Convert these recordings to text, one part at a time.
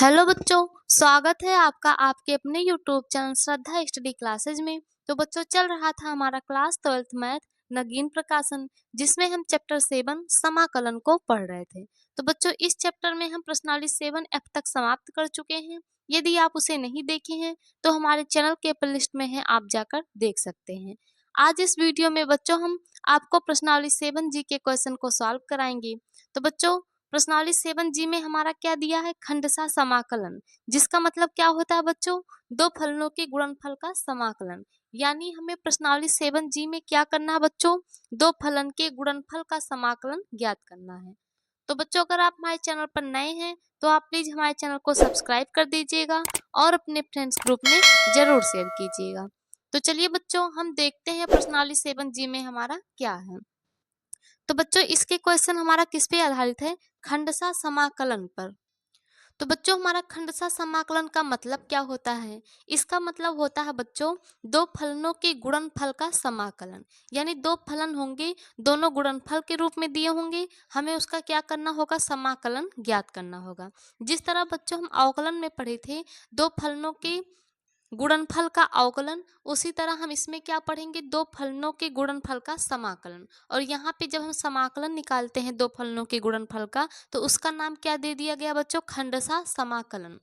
Hello बच्चों, स्वागत है आपका आपके अपने यूट्यूब चैनल श्रद्धा स्टडी क्लासेज में। तो बच्चों, चल रहा था हमारा क्लास 12th मैथ नगीन प्रकाशन, जिसमें हम चैप्टर 7 समाकलन को पढ़ रहे थे। तो बच्चों, इस चैप्टर में हम प्रश्नावली 7F तक समाप्त कर चुके हैं। यदि आप उसे नहीं देखे हैं तो हमारे चैनल के प्लेलिस्ट में है, आप जाकर देख सकते हैं। आज इस वीडियो में बच्चों हम आपको प्रश्नावली 7G के क्वेश्चन को सॉल्व कराएंगे। तो बच्चों, प्रश्नावली 7G में हमारा क्या दिया है, खंडशः समाकलन, जिसका मतलब क्या होता है बच्चों, दो फलनों के गुणनफल का समाकलन। यानी हमें प्रश्नावली 7G में क्या करना है बच्चों, दो फलन के गुणनफल का समाकलन ज्ञात करना है। तो बच्चों, अगर आप हमारे चैनल पर नए हैं तो आप प्लीज हमारे चैनल को सब्सक्राइब कर दीजिएगा और अपने फ्रेंड्स ग्रुप में जरूर शेयर कीजिएगा। तो चलिए बच्चों, हम देखते हैं प्रश्नावली 7G में हमारा क्या है। तो बच्चों, इसके क्वेश्चन हमारा किस पे आधारित है, खंडशः समाकलन पर। तो बच्चों, हमारा खंडशः समाकलन का मतलब क्या होता है, इसका मतलब होता है बच्चों, दो फलनों के गुणनफल का समाकलन। यानी दो फलन होंगे, दोनों गुणनफल के रूप में दिए होंगे, हमें उसका क्या करना होगा, समाकलन ज्ञात करना होगा। जिस तरह बच्चों हम अवकलन में पढ़े थे, दो फलनों के गुणनफल का अवकलन, उसी तरह हम इसमें क्या पढ़ेंगे, दो फलनों के गुणनफल का समाकलन। और यहाँ पे जब हम समाकलन निकालते हैं दो फलनों के गुणनफल का, तो उसका नाम क्या दे दिया गया बच्चों, खंडशः समाकलन।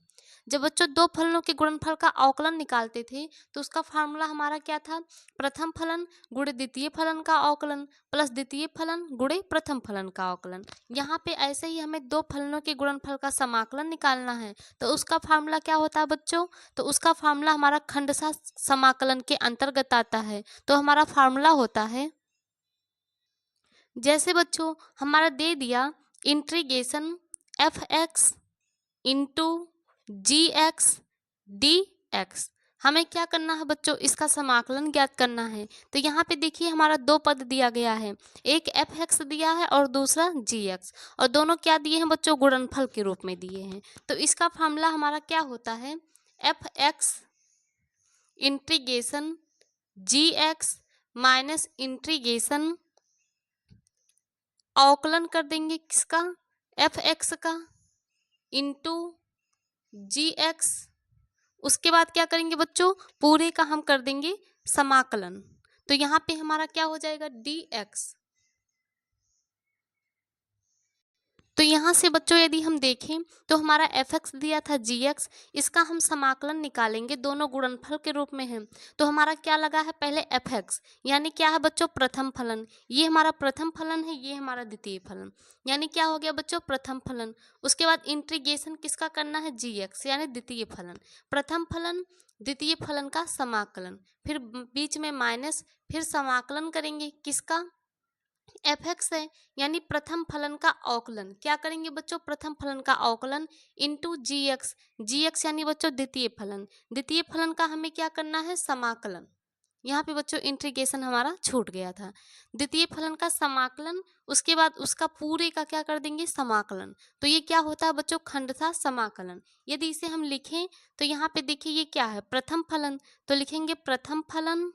जब बच्चों दो फलनों के गुणनफल का अवकलन निकालते थे तो उसका फार्मूला हमारा क्या था, प्रथम फलन गुणे द्वितीय फलन का अवकलन प्लस द्वितीय फलन गुणे प्रथम फलन का अवकलन। यहाँ पे ऐसे ही हमें दो फलनों के गुणनफल का समाकलन निकालना है, तो उसका फार्मूला क्या होता है बच्चों, तो उसका फार्मूला हमारा खंडशः समाकलन के अंतर्गत आता है। तो हमारा फार्मूला होता है, जैसे बच्चों हमारा दे दिया इंटीग्रेशन f(x) इंटू जी(x) dx। हमें क्या करना है बच्चों, इसका समाकलन ज्ञात करना है। तो यहाँ पे देखिए हमारा दो पद दिया गया है, एक f(x) दिया है और दूसरा gx, और दोनों क्या दिए हैं बच्चों, गुणनफल के रूप में दिए हैं। तो इसका फार्मूला हमारा क्या होता है, f(x) integration gx minus integration, अवकलन कर देंगे किसका, f(x) का इंटू gx। उसके बाद क्या करेंगे बच्चों, पूरे का हम कर देंगे समाकलन। तो यहाँ पे हमारा क्या हो जाएगा, dx। तो यहाँ से बच्चों यदि हम देखें तो हमारा f(x) दिया था gx, इसका हम समाकलन निकालेंगे, दोनों गुणनफल के रूप में है। तो हमारा क्या लगा है, पहले f(x) यानी क्या है बच्चों, प्रथम फलन। ये हमारा प्रथम फलन है, ये हमारा द्वितीय फलन, यानी क्या हो गया बच्चों, प्रथम फलन। उसके बाद इंटीग्रेशन किसका करना है, gx यानी द्वितीय फलन, प्रथम फलन द्वितीय फलन का समाकलन, फिर बीच में माइनस, फिर समाकलन करेंगे किसका, f(x) है यानी प्रथम फलन का अवकलन। क्या करेंगे बच्चों, प्रथम फलन का अवकलन इंटू gx, gx यानी बच्चों द्वितीय फलन, द्वितीय फलन का हमें क्या करना है, समाकलन। यहाँ पे बच्चों इंटीग्रेशन हमारा छूट गया था, द्वितीय फलन का समाकलन, उसके बाद उसका पूरे का क्या कर देंगे, समाकलन। तो ये क्या होता है बच्चों, खंडशः समाकलन। यदि इसे हम लिखें तो यहाँ पे देखिए ये क्या है, प्रथम फलन, तो लिखेंगे प्रथम फलन,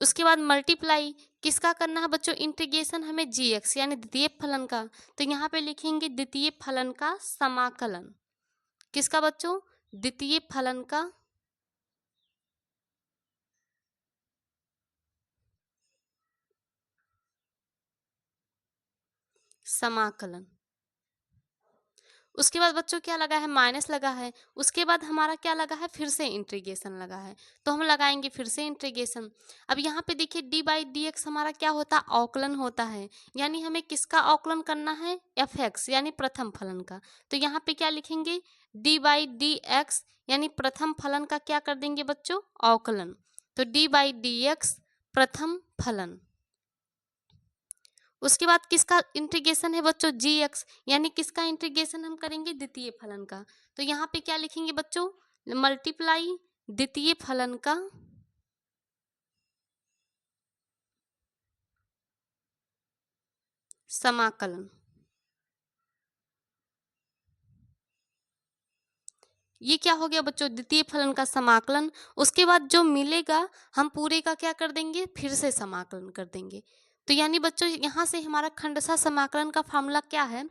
उसके बाद मल्टीप्लाई किसका करना है बच्चों, इंटीग्रेशन हमें gx यानी द्वितीय फलन का, तो यहाँ पे लिखेंगे द्वितीय फलन का समाकलन। किसका बच्चों, द्वितीय फलन का समाकलन। उसके बाद बच्चों क्या लगा है, माइनस लगा है। उसके बाद हमारा क्या लगा है, फिर से इंटीग्रेशन लगा है, तो हम लगाएंगे फिर से इंटीग्रेशन। अब यहाँ पे देखिए d/dx हमारा क्या होता है, अवकलन होता है, यानी हमें किसका अवकलन करना है, f(x) यानी प्रथम फलन का। तो यहाँ पे क्या लिखेंगे, d/dx यानी प्रथम फलन का क्या कर देंगे बच्चों, अवकलन। तो d/dx प्रथम फलन। उसके बाद किसका इंटीग्रेशन है बच्चों, gx यानी किसका इंटीग्रेशन हम करेंगे, द्वितीय फलन का। तो यहाँ पे क्या लिखेंगे बच्चों, मल्टीप्लाई द्वितीय फलन का समाकलन। ये क्या हो गया बच्चों, द्वितीय फलन का समाकलन। उसके बाद जो मिलेगा हम पूरे का क्या कर देंगे, फिर से समाकलन कर देंगे। तो यानी बच्चों यहाँ से हमारा खंडशः समाकलन का फॉर्मूला क्या है,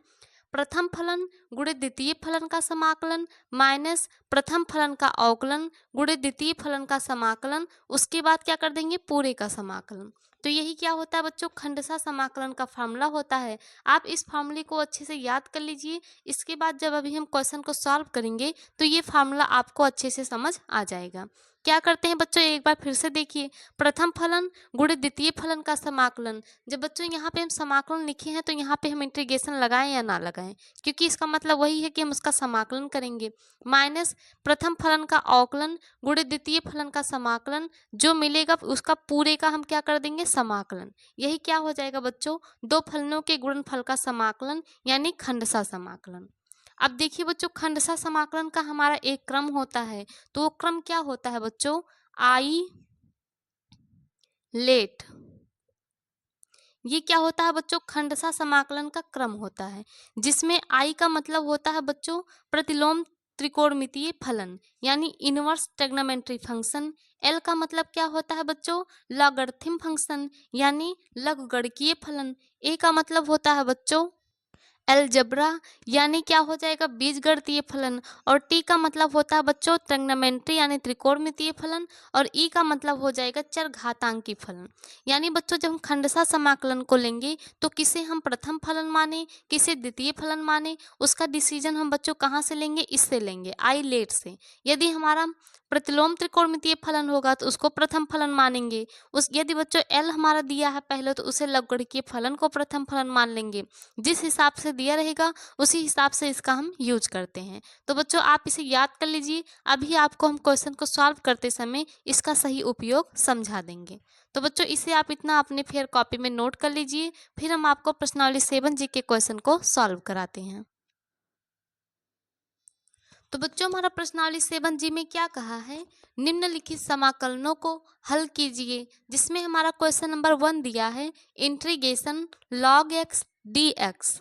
प्रथम फलन गुणित द्वितीय फलन का समाकलन माइनस प्रथम फलन का अवकलन गुणित द्वितीय फलन का समाकलन, उसके बाद क्या कर देंगे पूरे का समाकलन। तो यही क्या होता है बच्चों, खंडशः समाकलन का फार्मूला होता है। आप इस फार्मूले को अच्छे से याद कर लीजिए। इसके बाद जब अभी हम क्वेश्चन को सॉल्व करेंगे तो ये फार्मूला आपको अच्छे से समझ आ जाएगा। क्या करते हैं बच्चों, एक बार फिर से देखिए, प्रथम फलन गुणित द्वितीय फलन का समाकलन। जब बच्चों यहाँ पे हम समाकलन लिखे हैं तो यहाँ पे हम इंटीग्रेशन लगाएं या ना लगाएं, क्योंकि इसका मतलब वही है कि हम उसका समाकलन करेंगे। माइनस प्रथम फलन का अवकलन गुणित द्वितीय फलन का समाकलन, जो मिलेगा उसका पूरे का हम क्या कर देंगे समाकलन। यही क्या हो जाएगा बच्चों, दो फलनों के गुणनफल का समाकलन यानी खंडशः समाकलन। अब देखिए बच्चों, खंडशः समाकलन का हमारा एक क्रम होता है, तो वो क्रम क्या होता है बच्चों, आई लेट। ये क्या होता है बच्चों, खंडशः समाकलन का क्रम होता है, जिसमें आई का मतलब होता है बच्चों प्रतिलोम त्रिकोणमितीय फलन यानी इनवर्स ट्रिग्नोमेट्री फंक्शन। एल का मतलब क्या होता है बच्चों, लॉगरिथम फंक्शन यानी लघुगणकीय फलन। ए का मतलब होता है बच्चों अलजेब्रा यानी क्या हो जाएगा, बीजगणितीय फलन। और टी का मतलब होता है बच्चों ट्रिग्नोमेट्री यानी त्रिकोणमितीय फलन। और ई का मतलब हो जाएगा चरघातांकी फलन। यानी बच्चों जब हम खंडशः समाकलन को लेंगे तो किसे हम प्रथम फलन माने, किसे द्वितीय फलन माने, उसका डिसीजन हम बच्चों कहाँ से लेंगे, इससे लेंगे आई लेट से। यदि हमारा प्रतिलोम त्रिकोणमितीय फलन होगा तो उसको प्रथम फलन मानेंगे। उस यदि बच्चों एल हमारा दिया है पहले तो उसे लघुगणकीय फलन को प्रथम फलन मान लेंगे। जिस हिसाब से दिया रहेगा उसी हिसाब से इसका हम यूज करते हैं। तो बच्चों आप इसे याद कर लीजिए, अभी आपको हम क्वेश्चन को सॉल्व करते समय इसका सही उपयोग समझा देंगे। तो बच्चों इसे आप इतना अपने फेयर कॉपी में नोट कर लीजिए, फिर हम आपको प्रश्नावली 7 जी के क्वेश्चन को सॉल्व कराते हैं। तो बच्चों हमारा प्रश्नावली 7 जी में क्या कहा है, निम्नलिखित समाकलनों को हल कीजिए, जिसमें हमारा क्वेश्चन नंबर 1 दिया है इंटीग्रेशन log x dx।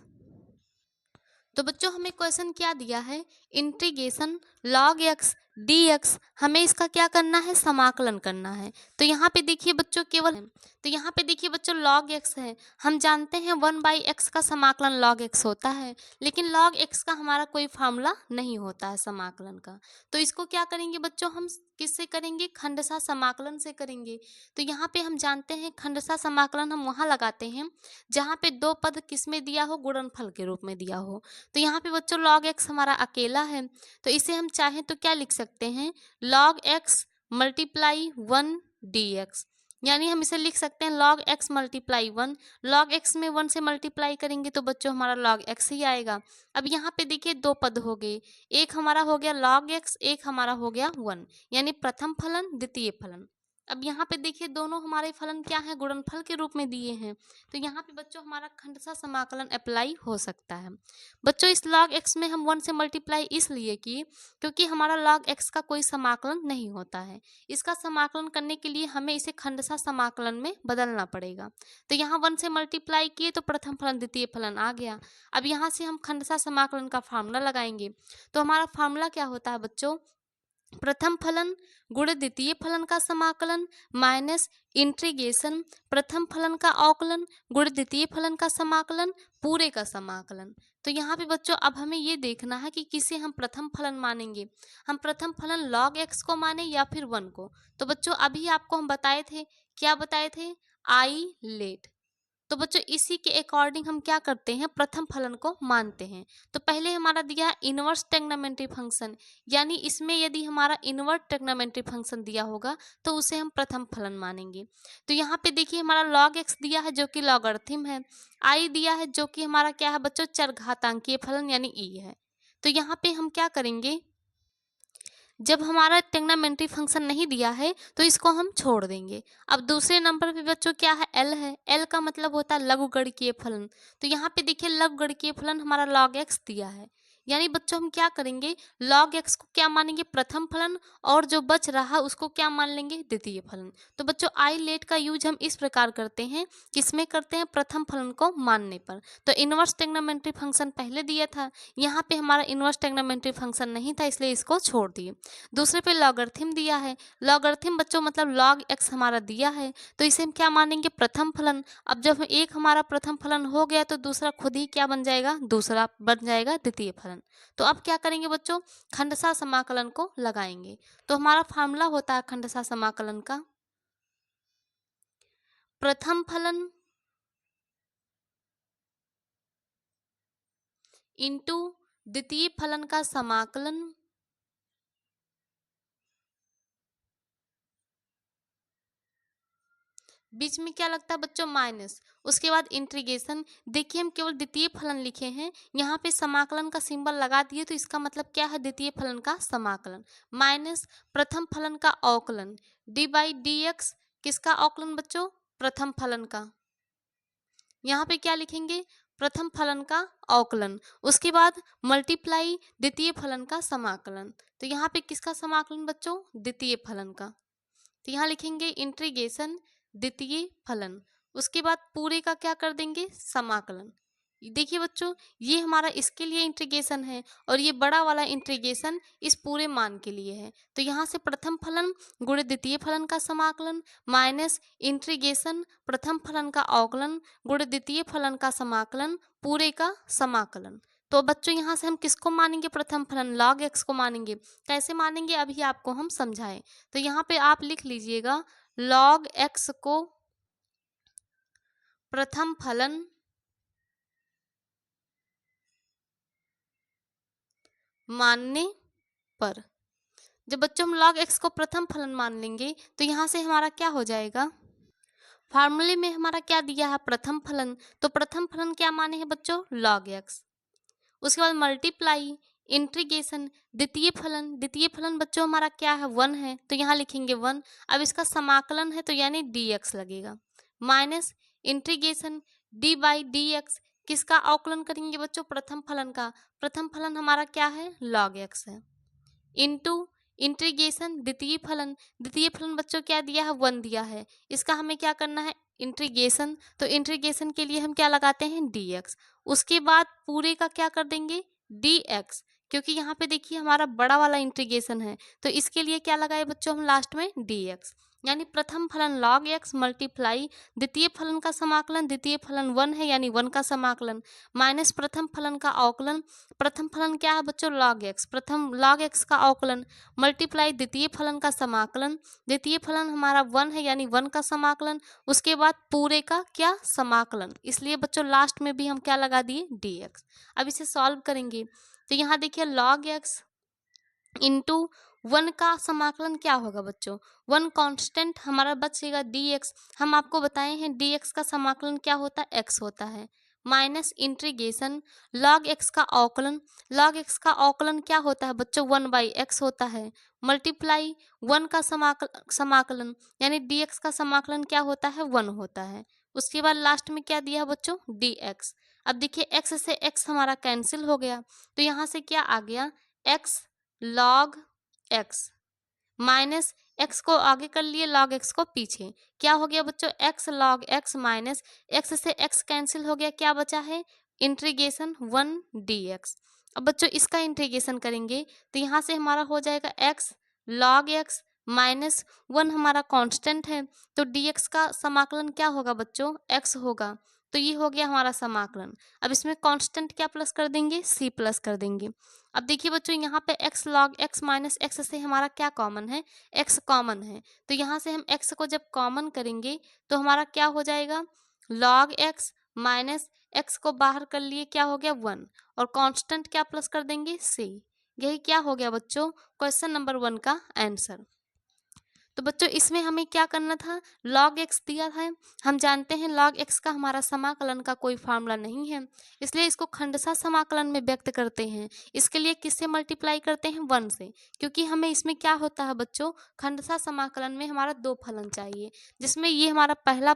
तो बच्चों हमें क्वेश्चन क्या दिया है, इंटीग्रेशन log x dx, हमें इसका क्या करना है, समाकलन करना है। तो यहाँ पे देखिए बच्चों केवल, तो यहाँ पे देखिए बच्चों log x है, हम जानते हैं 1/x का समाकलन log x होता है, लेकिन log x का हमारा कोई फार्मूला नहीं होता है समाकलन का। तो इसको क्या करेंगे बच्चों, हम किससे करेंगे, खंडशः समाकलन से करेंगे। तो यहाँ पे हम जानते हैं खंडशः समाकलन हम वहाँ लगाते हैं जहाँ पे दो पद किसमें दिया हो, गुणनफल के रूप में दिया हो। तो यहाँ पे बच्चों log x हमारा अकेला है, तो इसे हम चाहें तो क्या लिख सकते हैं, log x मल्टीप्लाई 1 dx। यानी हम इसे लिख सकते हैं log x multiply 1। log x में 1 से मल्टीप्लाई करेंगे तो बच्चों हमारा log x ही आएगा। अब यहाँ पे देखिए दो पद हो गए, एक हमारा हो गया log x, एक हमारा हो गया 1, यानी प्रथम फलन द्वितीय फलन। अब यहाँ पे देखिए दोनों हमारे फलन क्या है, गुणनफल के रूप में दिए हैं, तो यहाँ पे बच्चों हमारा खंडशः समाकलन अप्लाई हो सकता है। बच्चों इस log x में हम 1 से मल्टीप्लाई इसलिए की क्योंकि हमारा log x का कोई समाकलन नहीं होता है। इसका समाकलन करने के लिए हमें इसे खंडशः समाकलन में बदलना पड़ेगा। तो यहाँ 1 से मल्टीप्लाई किए तो प्रथम फलन द्वितीय फलन आ गया। अब यहाँ से हम खंडशः समाकलन का फार्मूला लगाएंगे। तो हमारा फार्मूला क्या होता है बच्चों, प्रथम फलन गुणित द्वितीय फलन का समाकलन माइनस इंटीग्रेशन प्रथम फलन का अवकलन गुणित द्वितीय फलन का समाकलन पूरे का समाकलन। तो यहाँ पे बच्चों अब हमें ये देखना है कि किसे हम प्रथम फलन मानेंगे, हम प्रथम फलन log x को माने या फिर 1 को। तो बच्चों अभी आपको हम बताए थे, क्या बताए थे, आई लेट। तो बच्चों इसी के अकॉर्डिंग हम क्या करते हैं, प्रथम फलन को मानते हैं। तो पहले हमारा दिया इनवर्स ट्रिग्नोमेट्री फंक्शन, यानी इसमें यदि हमारा इनवर्स ट्रिग्नोमेट्री फंक्शन दिया होगा तो उसे हम प्रथम फलन मानेंगे। तो यहाँ पे देखिए हमारा log x दिया है जो कि लॉगरिथम है, आई दिया है जो कि हमारा क्या है बच्चों, चरघातांकीय फलन यानी ई है। तो यहाँ पे हम क्या करेंगे, जब हमारा ट्रिग्नोमेट्री फंक्शन नहीं दिया है तो इसको हम छोड़ देंगे। अब दूसरे नंबर पे बच्चों क्या है, एल है, एल का मतलब होता है लघुगणकीय फलन। तो यहाँ पे देखिए लघुगणकीय फलन हमारा log x दिया है, यानी बच्चों हम क्या करेंगे, log x को क्या मानेंगे, प्रथम फलन, और जो बच रहा उसको क्या मान लेंगे, द्वितीय फलन। तो बच्चों आई लेट का यूज हम इस प्रकार करते हैं, किसमें करते हैं, प्रथम फलन को मानने पर। तो इनवर्स ट्रिग्नोमेट्री फंक्शन पहले दिया था, यहाँ पे हमारा इनवर्स ट्रिग्नोमेट्री फंक्शन नहीं था, इसलिए इसको छोड़ दिए। दूसरे पे लॉगरिथम दिया है, लॉगरिथम बच्चों मतलब log x हमारा दिया है, तो इसे हम क्या मानेंगे, प्रथम फलन। अब जब एक हमारा प्रथम फलन हो गया तो दूसरा खुद ही क्या बन जाएगा, दूसरा बन जाएगा द्वितीय फलन। तो अब क्या करेंगे बच्चों, खंडशः समाकलन को लगाएंगे। तो हमारा फार्मूला होता है खंडशः समाकलन का, प्रथम फलन इंटू द्वितीय फलन का समाकलन बीच में क्या लगता है बच्चों, माइनस, उसके बाद इंटीग्रेशन। देखिए हम केवल द्वितीय फलन लिखे हैं, यहाँ पे समाकलन का सिंबल लगा दिए, तो इसका मतलब क्या है, द्वितीय फलन का समाकलन, माइनस प्रथम फलन का अवकलन, डी बाई डी एक्स, किसका अवकलन बच्चों, प्रथम फलन का। यहाँ पे क्या लिखेंगे, प्रथम फलन का अवकलन, उसके बाद मल्टीप्लाई द्वितीय फलन का समाकलन। तो यहाँ पे किसका समाकलन बच्चों, द्वितीय फलन का। तो यहाँ लिखेंगे इंटीग्रेशन द्वितीय फलन, उसके बाद पूरे का क्या कर देंगे, समाकलन। देखिए बच्चों, ये हमारा इसके लिए इंटीग्रेशन है, और ये बड़ा वाला इंटीग्रेशन इस पूरे मान के लिए है। तो यहाँ से प्रथम फलन गुणे द्वितीय फलन का समाकलन माइनस इंटीग्रेशन प्रथम फलन का अवकलन गुणे द्वितीय फलन का समाकलन पूरे का समाकलन। तो बच्चों यहाँ से हम किसको मानेंगे, प्रथम फलन log x को मानेंगे। कैसे मानेंगे अभी आपको हम समझाएं। तो यहाँ पे आप लिख लीजिएगा, log x को प्रथम फलन मानने पर। जब बच्चों हम log x को प्रथम फलन मान लेंगे तो यहाँ से हमारा क्या हो जाएगा, फार्मूले में हमारा क्या दिया है, प्रथम फलन, तो प्रथम फलन क्या माने हैं बच्चों, log x। उसके बाद मल्टीप्लाई इंटीग्रेशन द्वितीय फलन बच्चों हमारा क्या है, 1 है, तो यहाँ लिखेंगे 1। अब इसका समाकलन है तो यानी dx लगेगा, minus integration D by d x, किसका अवकलन करेंगे बच्चों, प्रथम फलन का। प्रथम फलन हमारा क्या है, log x है, इंटू इंटीग्रेशन द्वितीय फलन बच्चों क्या दिया है, 1 दिया है, इसका हमें क्या करना है, इंटीग्रेशन। तो इंटीग्रेशन के लिए हम क्या लगाते हैं, dx। उसके बाद पूरे का क्या कर देंगे, dx, क्योंकि यहाँ पे देखिए हमारा बड़ा वाला इंटीग्रेशन है, तो इसके लिए क्या लगाए बच्चों हम लास्ट में, dx। यानी प्रथम फलन log x मल्टीप्लाई द्वितीय फलन का समाकलन, द्वितीय फलन 1 है यानी 1 का समाकलन, माइनस प्रथम फलन का अवकलन, प्रथम फलन क्या है बच्चों, log x, प्रथम log x का अवकलन मल्टीप्लाई द्वितीय फलन का समाकलन, द्वितीय फलन हमारा 1 है यानी 1 का समाकलन, उसके बाद पूरे का क्या, समाकलन। इसलिए बच्चों लास्ट में भी हम क्या लगा दिए, dx। अब इसे सॉल्व करेंगे तो यहाँ देखिए log x इंटू 1 का समाकलन क्या होगा बच्चों, 1 कांस्टेंट हमारा बचेगा dx। हम आपको बताए हैं dx का समाकलन क्या होता है, x होता है, माइनस इंटीग्रेशन log x का अवकलन, log x का अवकलन क्या होता है बच्चों, 1/x होता है, मल्टीप्लाई 1 का समाकलन यानी dx का समाकलन क्या होता है, 1 होता है। उसके बाद लास्ट में क्या दिया है बच्चों, dx। अब देखिए x से x हमारा कैंसिल हो गया, तो यहाँ से क्या आ गया, x log x minus x को आगे कर लिए, log x को पीछे, क्या हो गया बच्चों, x log x minus x से x कैंसिल हो गया, क्या बचा है, इंटीग्रेशन 1 dx। अब बच्चों इसका इंटीग्रेशन करेंगे तो यहाँ से हमारा हो जाएगा x log x माइनस 1 हमारा कांस्टेंट है, तो dx का समाकलन क्या होगा बच्चों, x होगा। तो ये हो गया हमारा समाकलन। अब इसमें कांस्टेंट क्या प्लस कर देंगे, c प्लस कर देंगे। अब देखिए बच्चों यहाँ पे x log x minus x से हमारा क्या कॉमन है, x कॉमन है, तो यहाँ से हम x को जब कॉमन करेंगे तो हमारा क्या हो जाएगा, log x माइनस x को बाहर कर लिए, क्या हो गया 1, और कांस्टेंट क्या प्लस कर देंगे, c। यही क्या हो गया बच्चों क्वेश्चन नंबर 1 का आंसर। तो बच्चों इसमें हमें क्या करना था, log x दिया था, हम जानते हैं log x का हमारा समाकलन का कोई फार्मूला नहीं है, इसलिए इसको खंडशः समाकलन में व्यक्त करते हैं। इसके लिए किससे मल्टीप्लाई करते हैं, 1 से, क्योंकि हमें इसमें क्या होता है बच्चों, खंडशः समाकलन में हमारा 2 फलन चाहिए, जिसमें ये हमारा पहला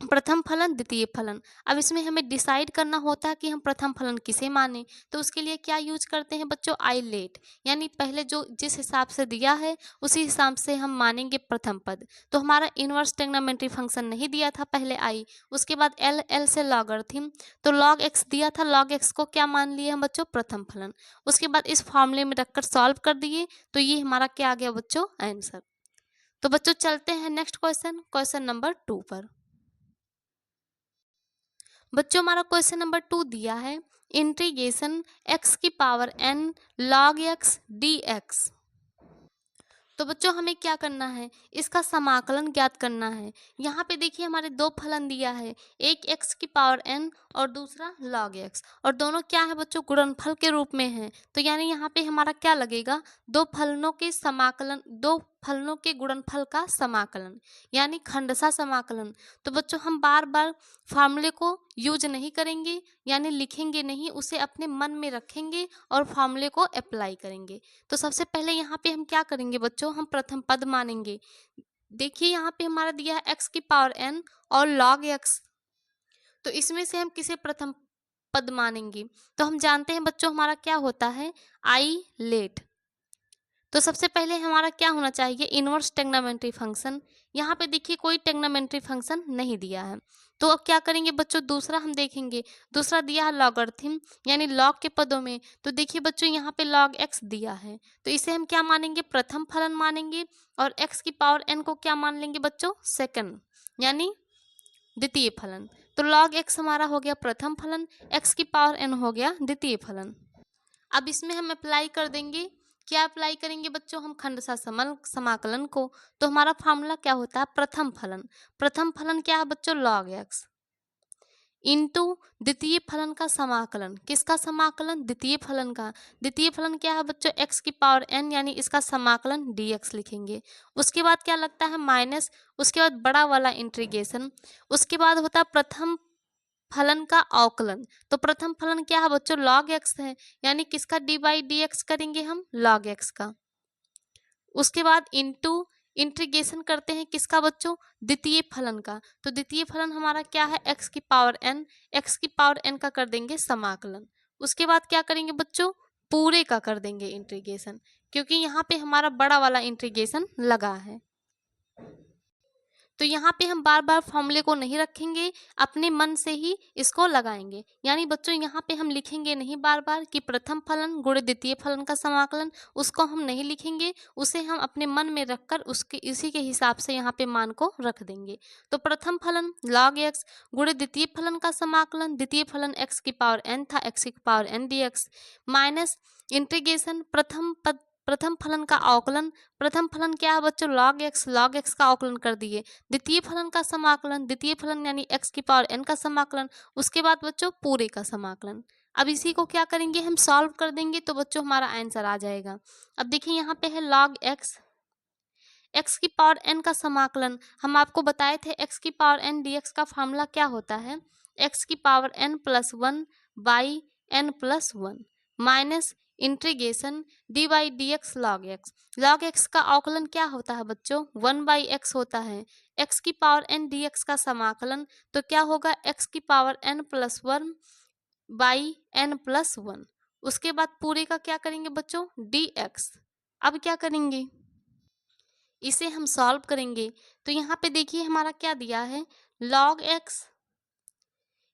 प्रथम फलन, द्वितीय फलन। अब इसमें हमें डिसाइड करना होता है कि हम प्रथम फलन किसे माने, तो उसके लिए क्या यूज करते हैं बच्चों, आई लेट, यानी पहले जो जिस हिसाब से दिया है उसी हिसाब से हम मानेंगे प्रथम पद। तो हमारा इनवर्स ट्रिग्नोमेट्री फंक्शन नहीं दिया था पहले आई, उसके बाद एल, एल से लॉगरिथम, तो लॉग एक्स दिया था, लॉग एक्स को क्या मान लिए हम बच्चों, प्रथम फलन। उसके बाद इस फॉर्मूले में रखकर सॉल्व कर दिए, तो ये हमारा क्या आ गया बच्चों, आंसर। तो बच्चों चलते हैं नेक्स्ट क्वेश्चन, क्वेश्चन नंबर 2 पर। बच्चों हमारा क्वेश्चन नंबर 2 दिया है, इंटीग्रेशन एक्स की power n log x d x. तो बच्चों हमें क्या करना है, इसका समाकलन ज्ञात करना है। यहाँ पे देखिए हमारे दो फलन दिया है, एक एक्स की पावर एन और दूसरा लॉग एक्स, और दोनों क्या है बच्चों, गुणनफल के रूप में है। तो यानी यहाँ पे हमारा क्या लगेगा, दो फलनों के समाकलन, दो फलनों के गुणनफल का समाकलन, यानी खंडसा समाकलन। तो बच्चों हम बार बार फार्मूले को यूज नहीं करेंगे, यानी लिखेंगे नहीं, उसे अपने मन में रखेंगे और फार्मूले को अप्लाई करेंगे। तो सबसे पहले यहाँ पे हम क्या करेंगे बच्चों, हम प्रथम पद मानेंगे। देखिए यहाँ पे हमारा दिया है एक्स की पावर एन और लॉग एक्स, तो इसमें से हम किसे प्रथम पद मानेंगे, तो हम जानते हैं बच्चों हमारा क्या होता है, आई लेट। तो सबसे पहले हमारा क्या होना चाहिए, इनवर्स टेग्नोमेट्री फंक्शन। यहाँ पे देखिए कोई टेग्नोमेट्री फंक्शन नहीं दिया है, तो अब क्या करेंगे बच्चों, दूसरा हम देखेंगे। दूसरा दिया है लॉगरिथम, यानी लॉग के पदों में। तो देखिए बच्चों यहाँ पे लॉग एक्स दिया है, तो इसे हम क्या मानेंगे, प्रथम फलन मानेंगे। और एक्स की पावर एन को क्या मान लेंगे बच्चों, सेकंड, यानी द्वितीय फलन। तो लॉग एक्स हमारा हो गया प्रथम फलन, एक्स की पावर एन हो गया द्वितीय फलन। अब इसमें हम अप्लाई कर देंगे, क्या अप्लाई करेंगे बच्चों, हम खंडसा समाकलन को। तो हमारा फार्मूला क्या होता है, प्रथम फलन। प्रथम फलन क्या है बच्चों, लॉग एक्स इंटू द्वितीय फलन का समाकलन, किसका समाकलन, द्वितीय फलन का। द्वितीय फलन क्या है बच्चों, एक्स की पावर एन, यानी इसका समाकलन dx लिखेंगे। उसके बाद क्या लगता है, माइनस, उसके बाद बड़ा वाला इंटीग्रेशन, उसके बाद होता है प्रथम फलन का अवकलन। तो प्रथम फलन क्या है बच्चों, लॉग एक्स है, यानी किसका d बाई डी एक्स करेंगे हम, लॉग एक्स का। उसके बाद इंटू इंटीग्रेशन करते हैं किसका बच्चों, द्वितीय फलन का। तो द्वितीय फलन हमारा क्या है, एक्स की पावर एन, एक्स की पावर एन का कर देंगे समाकलन। उसके बाद क्या करेंगे बच्चों, पूरे का कर देंगे इंटीग्रेशन, क्योंकि यहाँ पे हमारा बड़ा वाला इंटीग्रेशन लगा है। तो यहाँ पे हम बार बार फॉर्मूले को नहीं रखेंगे, अपने मन से ही इसको लगाएंगे। यानी बच्चों यहाँ पे हम लिखेंगे नहीं बार बार कि प्रथम फलन गुणे द्वितीय फलन का समाकलन, उसको हम नहीं लिखेंगे, उसे हम अपने मन में रखकर उसके इसी के हिसाब से यहाँ पे मान को रख देंगे। तो प्रथम फलन log x गुणे द्वितीय फलन का समाकलन, द्वितीय फलन x की पावर n था, x की power n dx, minus integration प्रथम फलन का अवकलन। प्रथम फलन क्या है बच्चों, log x का अवकलन कर दिए। द्वितीय फलन का समाकलन, द्वितीय फलन यानी x की पावर n का समाकलन। उसके बाद बच्चों पूरे का समाकलन। अब इसी को क्या करेंगे, हम सॉल्व कर देंगे, तो बच्चों हमारा आंसर आ जाएगा। अब देखिए यहाँ पे है log x की पावर n का समाकलन। हम आपको बताए थे x की पावर n dx का फार्मूला क्या होता है, x की power n plus one by n plus one minus integration D by d x log x. Log x का अवकलन क्या होता है बच्चों, वन बाई एक्स होता है। एक्स की पावर एन डी एक्स का समाकलन, तो क्या होगा, एक्स की power n plus one by n plus one. उसके बाद पूरे का क्या करेंगे बच्चों, डी एक्स। अब क्या करेंगे, इसे हम सॉल्व करेंगे। तो यहाँ पे देखिए हमारा क्या दिया है, log x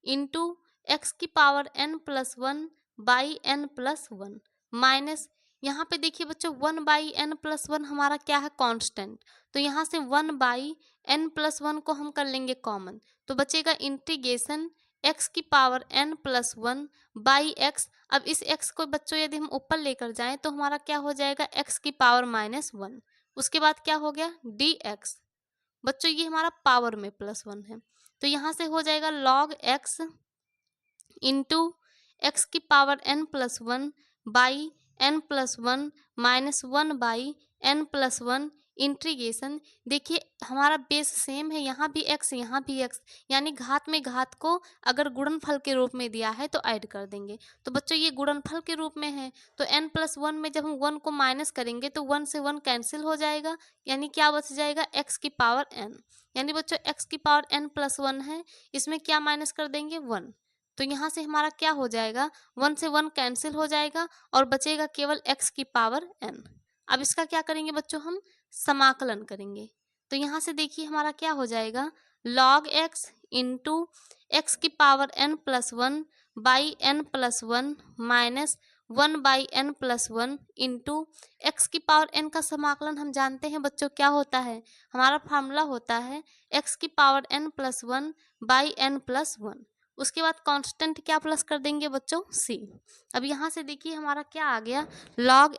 इंटू एक्स की power n plus one by n plus one minus, यहाँ पे देखिए बच्चों one by n plus one हमारा क्या है, कांस्टेंट। तो यहाँ से one by n plus one को हम कर लेंगे कॉमन, तो बचेगा इंटीग्रेशन एक्स की power n plus one by x. अब इस x को बच्चों यदि हम ऊपर लेकर जाएं तो हमारा क्या हो जाएगा, x की पावर माइनस वन। उसके बाद क्या हो गया, डी एक्स। बच्चों ये हमारा पावर में प्लस वन है, तो यहाँ से हो जाएगा log x इंटू एक्स की power n plus one by n plus one minus one by n plus one integration, देखिए हमारा बेस सेम है, यहाँ भी x यहाँ भी x, यानी घात में घात को अगर गुणनफल के रूप में दिया है तो ऐड कर देंगे। तो बच्चों ये गुणनफल के रूप में है, तो n+1 में जब हम 1 को माइनस करेंगे तो 1 से 1 कैंसिल हो जाएगा, यानी क्या बच जाएगा x की पावर n। यानी बच्चों x की पावर n+1 है, इसमें क्या माइनस कर देंगे 1, तो यहाँ से हमारा क्या हो जाएगा 1 से 1 कैंसिल हो जाएगा और बचेगा केवल x की पावर n। अब इसका क्या करेंगे बच्चों, हम समाकलन करेंगे। तो यहाँ से देखिए हमारा क्या हो जाएगा log x इंटू एक्स की power n+1 by n+1 minus 1/n+1 into x की पावर n का समाकलन हम जानते हैं बच्चों क्या होता है, हमारा फार्मूला होता है x की पावर n+1 बाई n+1। उसके बाद कांस्टेंट क्या प्लस कर देंगे बच्चों c। अब यहाँ से देखिए हमारा क्या आ गया log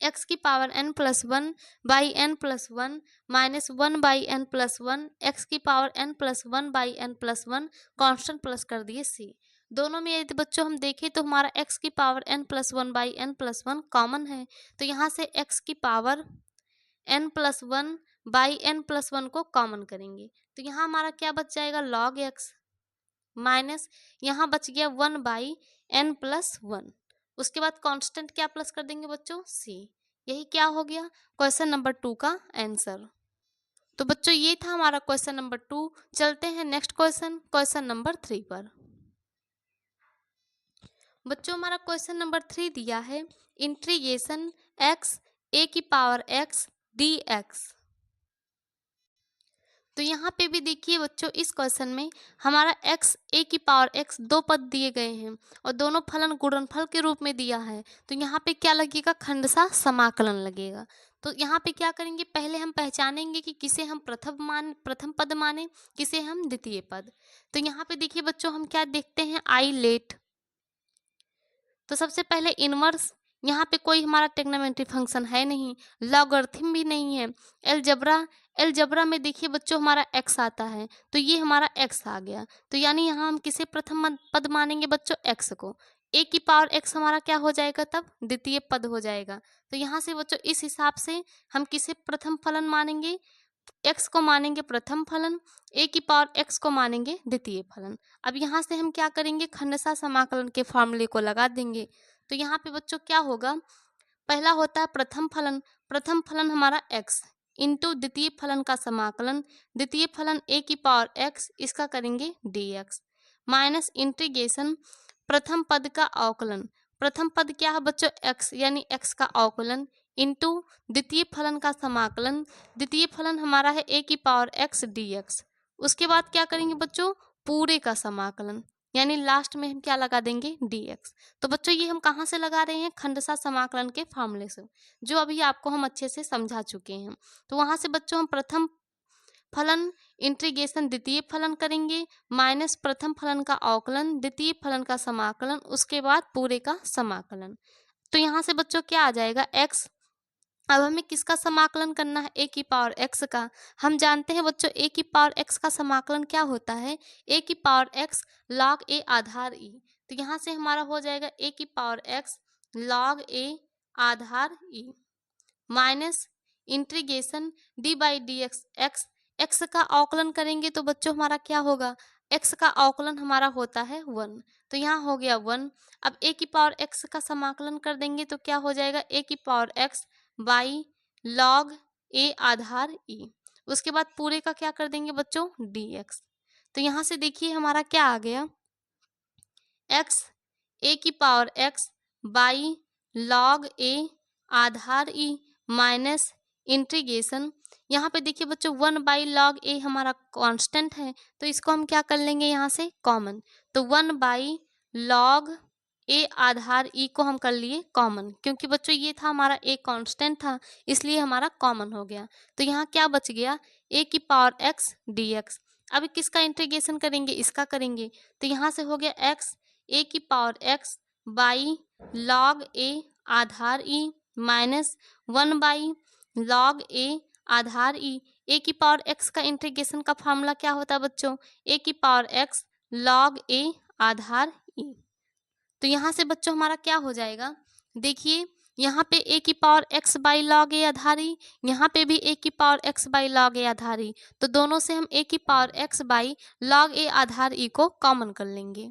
x की power n+1 by n+1 minus 1/n+1 x की power n+1 by n+1 constant plus कर दिए c। दोनों में यदि बच्चों हम देखें तो हमारा x की power n+1 by n+1 common है, तो यहाँ से x की पावर n+1 बाई n+1 को कॉमन करेंगे, तो यहाँ हमारा क्या बच जाएगा log x माइनस यहाँ बच गया 1/n+1। उसके बाद कांस्टेंट क्या प्लस कर देंगे बच्चों c। यही क्या हो गया क्वेश्चन नंबर 2 का आंसर। तो बच्चों ये था हमारा क्वेश्चन नंबर 2। चलते हैं नेक्स्ट क्वेश्चन नंबर 3 पर। बच्चों हमारा क्वेश्चन नंबर 3 दिया है इंटीग्रेशन x a की पावर x dx। तो यहाँ पे भी देखिए बच्चों इस क्वेश्चन में हमारा x a की पावर x दो पद दिए गए हैं और दोनों फलन गुणनफल के रूप में दिया है, तो यहाँ पे क्या लगेगा खंडशः समाकलन लगेगा। तो यहाँ पे क्या करेंगे पहले हम पहचानेंगे कि किसे हम प्रथम पद माने, किसे हम द्वितीय पद। तो यहाँ पे देखिए बच्चों हम क्या देखते हैं आई लेट, तो सबसे पहले इनवर्स, यहाँ पे कोई हमारा ट्रिग्नोमेट्री फंक्शन है नहीं, लॉगरिथम भी नहीं है। एलजबरा में देखिए बच्चों हमारा x आता है, तो ये हमारा x आ गया, तो यानी यहाँ हम किसे प्रथम पद मानेंगे बच्चों x को। a की पावर x हमारा क्या हो जाएगा तब द्वितीय पद हो जाएगा। तो यहाँ से बच्चों इस हिसाब से हम किसे प्रथम फलन मानेंगे, x को मानेंगे प्रथम फलन, a की पावर x को मानेंगे द्वितीय फलन। अब यहाँ से हम क्या करेंगे खंडशः समाकलन के फॉर्मूले को लगा देंगे। तो यहाँ पे बच्चों क्या होगा, पहला होता है प्रथम फलन हमारा x इंटू द्वितीय फलन का समाकलन, द्वितीय फलन a की पावर x इसका करेंगे dx माइनस इंटीग्रेशन प्रथम पद का अवकलन, प्रथम पद क्या है बच्चों x यानी x का अवकलन इंटू द्वितीय फलन का समाकलन, द्वितीय फलन हमारा है a की पावर x dx। उसके बाद क्या करेंगे बच्चों पूरे का समाकलन, यानी लास्ट में हम क्या लगा देंगे dx। तो बच्चों ये हम कहाँ से लगा रहे हैं खंडशः समाकलन के फॉर्मूले से, जो अभी आपको हम अच्छे से समझा चुके हैं। तो वहाँ से बच्चों हम प्रथम फलन इंटीग्रेशन द्वितीय फलन करेंगे माइनस प्रथम फलन का अवकलन द्वितीय फलन का समाकलन, उसके बाद पूरे का समाकलन। तो यहाँ से बच्चों क्या आ जाएगा x। अब हमें किसका समाकलन करना है a की पावर x का। हम जानते हैं बच्चों a की पावर x का समाकलन क्या होता है a की power x log a Aadhaar e। तो यहाँ से हमारा हो जाएगा a की power x log a Aadhaar e minus integration d by d x, x का अवकलन करेंगे तो बच्चों हमारा क्या होगा x का अवकलन हमारा होता है 1, तो यहाँ हो गया 1। अब a की पावर x का समाकलन कर देंगे तो क्या हो जाएगा a की power x by log a Aadhaar e। उसके बाद पूरे का क्या कर देंगे बच्चों dx। तो यहाँ से देखिए हमारा क्या आ गया x a की power x by log a Aadhaar e minus integration, यहाँ पे देखिए बच्चों 1/log a हमारा कांस्टेंट है, तो इसको हम क्या कर लेंगे यहाँ से कॉमन, तो 1/log a आधार e को हम कर लिए कॉमन, क्योंकि बच्चों ये था हमारा a कांस्टेंट था इसलिए हमारा कॉमन हो गया। तो यहाँ क्या बच गया a की पावर x dx। अब किसका इंटीग्रेशन करेंगे इसका करेंगे, तो यहाँ से हो गया x a की power x by log a Aadhaar e minus 1/log a Aadhaar e। a की पावर x का इंटीग्रेशन का फॉर्मूला क्या होता है बच्चों a की power x log a Aadhaar e। तो यहाँ से बच्चों हमारा क्या हो जाएगा देखिए यहाँ पे a की power x by log a आधारी, यहाँ पे भी a की power x by log a आधारी, तो दोनों से हम a की power x by log a Aadhaar e को कॉमन कर लेंगे।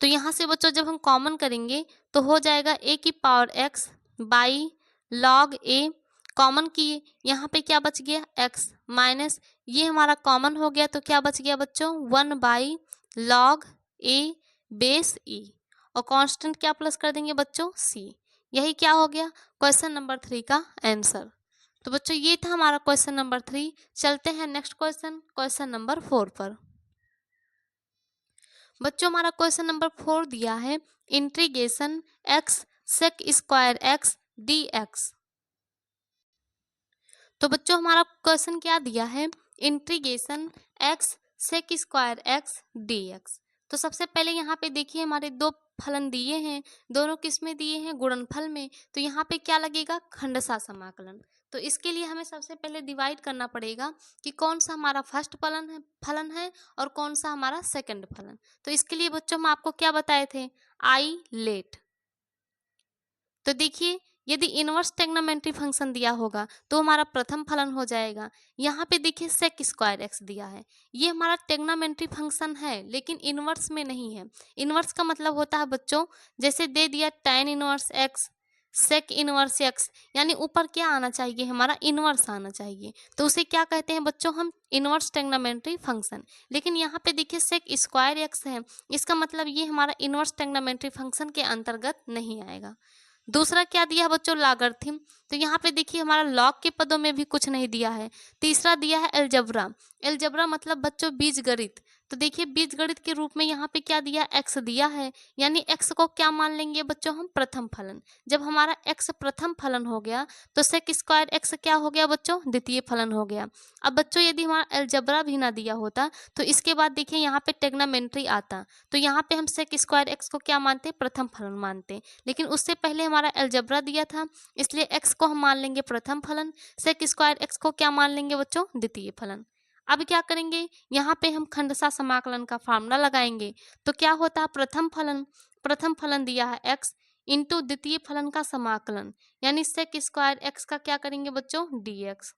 तो यहाँ से बच्चों जब हम कॉमन करेंगे तो हो जाएगा a की power x by log a, common किए, यहाँ पे क्या बच गया x माइनस ये हमारा कॉमन हो गया, तो क्या बच गया बच्चों 1 by log a base e, और कांस्टेंट क्या प्लस कर देंगे बच्चों c। यही क्या हो गया क्वेश्चन नंबर 3 का आंसर। तो बच्चों ये था हमारा क्वेश्चन नंबर 3। चलते हैं नेक्स्ट क्वेश्चन, क्वेश्चन नंबर 4 पर। बच्चों हमारा क्वेश्चन नंबर 4 दिया है integration x sec square x dx। तो बच्चों हमारा क्वेश्चन क्या दिया है integration x sec square x dx। तो सबसे पहले यहाँ पे देखिए हमारे दो फलन दिए हैं, दोनों किस में दिए हैं गुणनफल में, तो यहाँ पे क्या लगेगा खंडसा समाकलन। तो इसके लिए हमें सबसे पहले डिवाइड करना पड़ेगा कि कौन सा हमारा फर्स्ट फलन है और कौन सा हमारा सेकंड फलन। तो इसके लिए बच्चों हम आपको क्या बताए थे आई लेट। तो देखिए यदि इनवर्स ट्रिग्नोमेट्री फंक्शन दिया होगा तो हमारा प्रथम फलन हो जाएगा। यहाँ पे देखिए सेक स्क्वायर एक्स दिया है, ये हमारा ट्रिग्नोमेट्री फंक्शन है लेकिन इनवर्स में नहीं है। इनवर्स का मतलब होता है बच्चों जैसे दे दिया tan inverse x sec inverse x, यानी ऊपर क्या आना चाहिए हमारा इनवर्स आना चाहिए, तो उसे क्या कहते हैं बच्चों हम इनवर्स ट्रिग्नोमेट्री फंक्शन। लेकिन यहाँ पे देखिए सेक स्क्वायर एक्स है, इसका मतलब ये हमारा इनवर्स ट्रिग्नोमेट्री फंक्शन के अंतर्गत नहीं आएगा। दूसरा क्या दिया है बच्चों लॉगरिथम, तो यहाँ पे देखिए हमारा लॉग के पदों में भी कुछ नहीं दिया है। तीसरा दिया है अलजबरा, अलजबरा मतलब बच्चों बीजगणित, तो देखिए बीजगणित के रूप में यहाँ पे क्या दिया एक्स दिया है, यानी एक्स को क्या मान लेंगे बच्चों हम प्रथम फलन। जब हमारा एक्स प्रथम फलन हो गया तो सेक स्क्वायर एक्स क्या हो गया बच्चों द्वितीय फलन हो गया। अब बच्चों यदि हमारा अलजबरा भी ना दिया होता तो इसके बाद देखिए यहाँ पे ट्रिग्नोमेट्री आता, तो यहाँ पे हम सेक स्क्वायर एक्स को क्या मानते प्रथम फलन मानते, लेकिन उससे पहले हमारा अलजबरा दिया था इसलिए x को हम मान लेंगे प्रथम फलन, सेक स्क्वायर x को क्या मान लेंगे बच्चों द्वितीय फलन। अब क्या करेंगे यहाँ पे हम खंडसा समाकलन का फार्मूला लगाएंगे, तो क्या होता है प्रथम फलन दिया है x इंटू द्वितीय फलन का समाकलन, यानी सेक स्क्वायर x का क्या करेंगे बच्चों dx,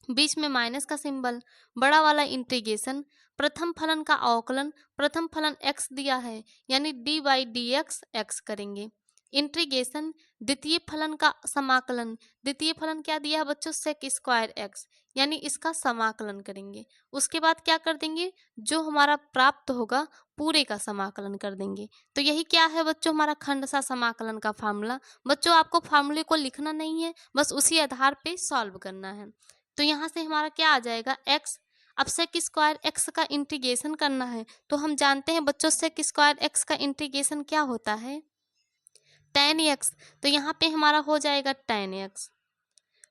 बीच में माइनस का सिंबल, बड़ा वाला इंटीग्रेशन, प्रथम फलन का अवकलन, प्रथम फलन x दिया है यानी d बाई डी एक्स करेंगे, इंटीग्रेशन द्वितीय फलन का समाकलन, द्वितीय फलन क्या दिया है बच्चों सेक स्क्वायर एक्स, यानी इसका समाकलन करेंगे। उसके बाद क्या कर देंगे जो हमारा प्राप्त होगा पूरे का समाकलन कर देंगे। तो यही क्या है बच्चों हमारा खंडसा समाकलन का फार्मूला। बच्चों आपको फार्मूले को लिखना नहीं है, बस उसी आधार पे सॉल्व करना है। तो यहाँ से हमारा क्या आ जाएगा x, अब सेक स्क्वायर एक्स का इंटीग्रेशन करना है, तो हम जानते हैं बच्चों सेक स्क्वायर एक्स का इंटीग्रेशन क्या होता है tan x, तो यहाँ पे हमारा हो जाएगा tan x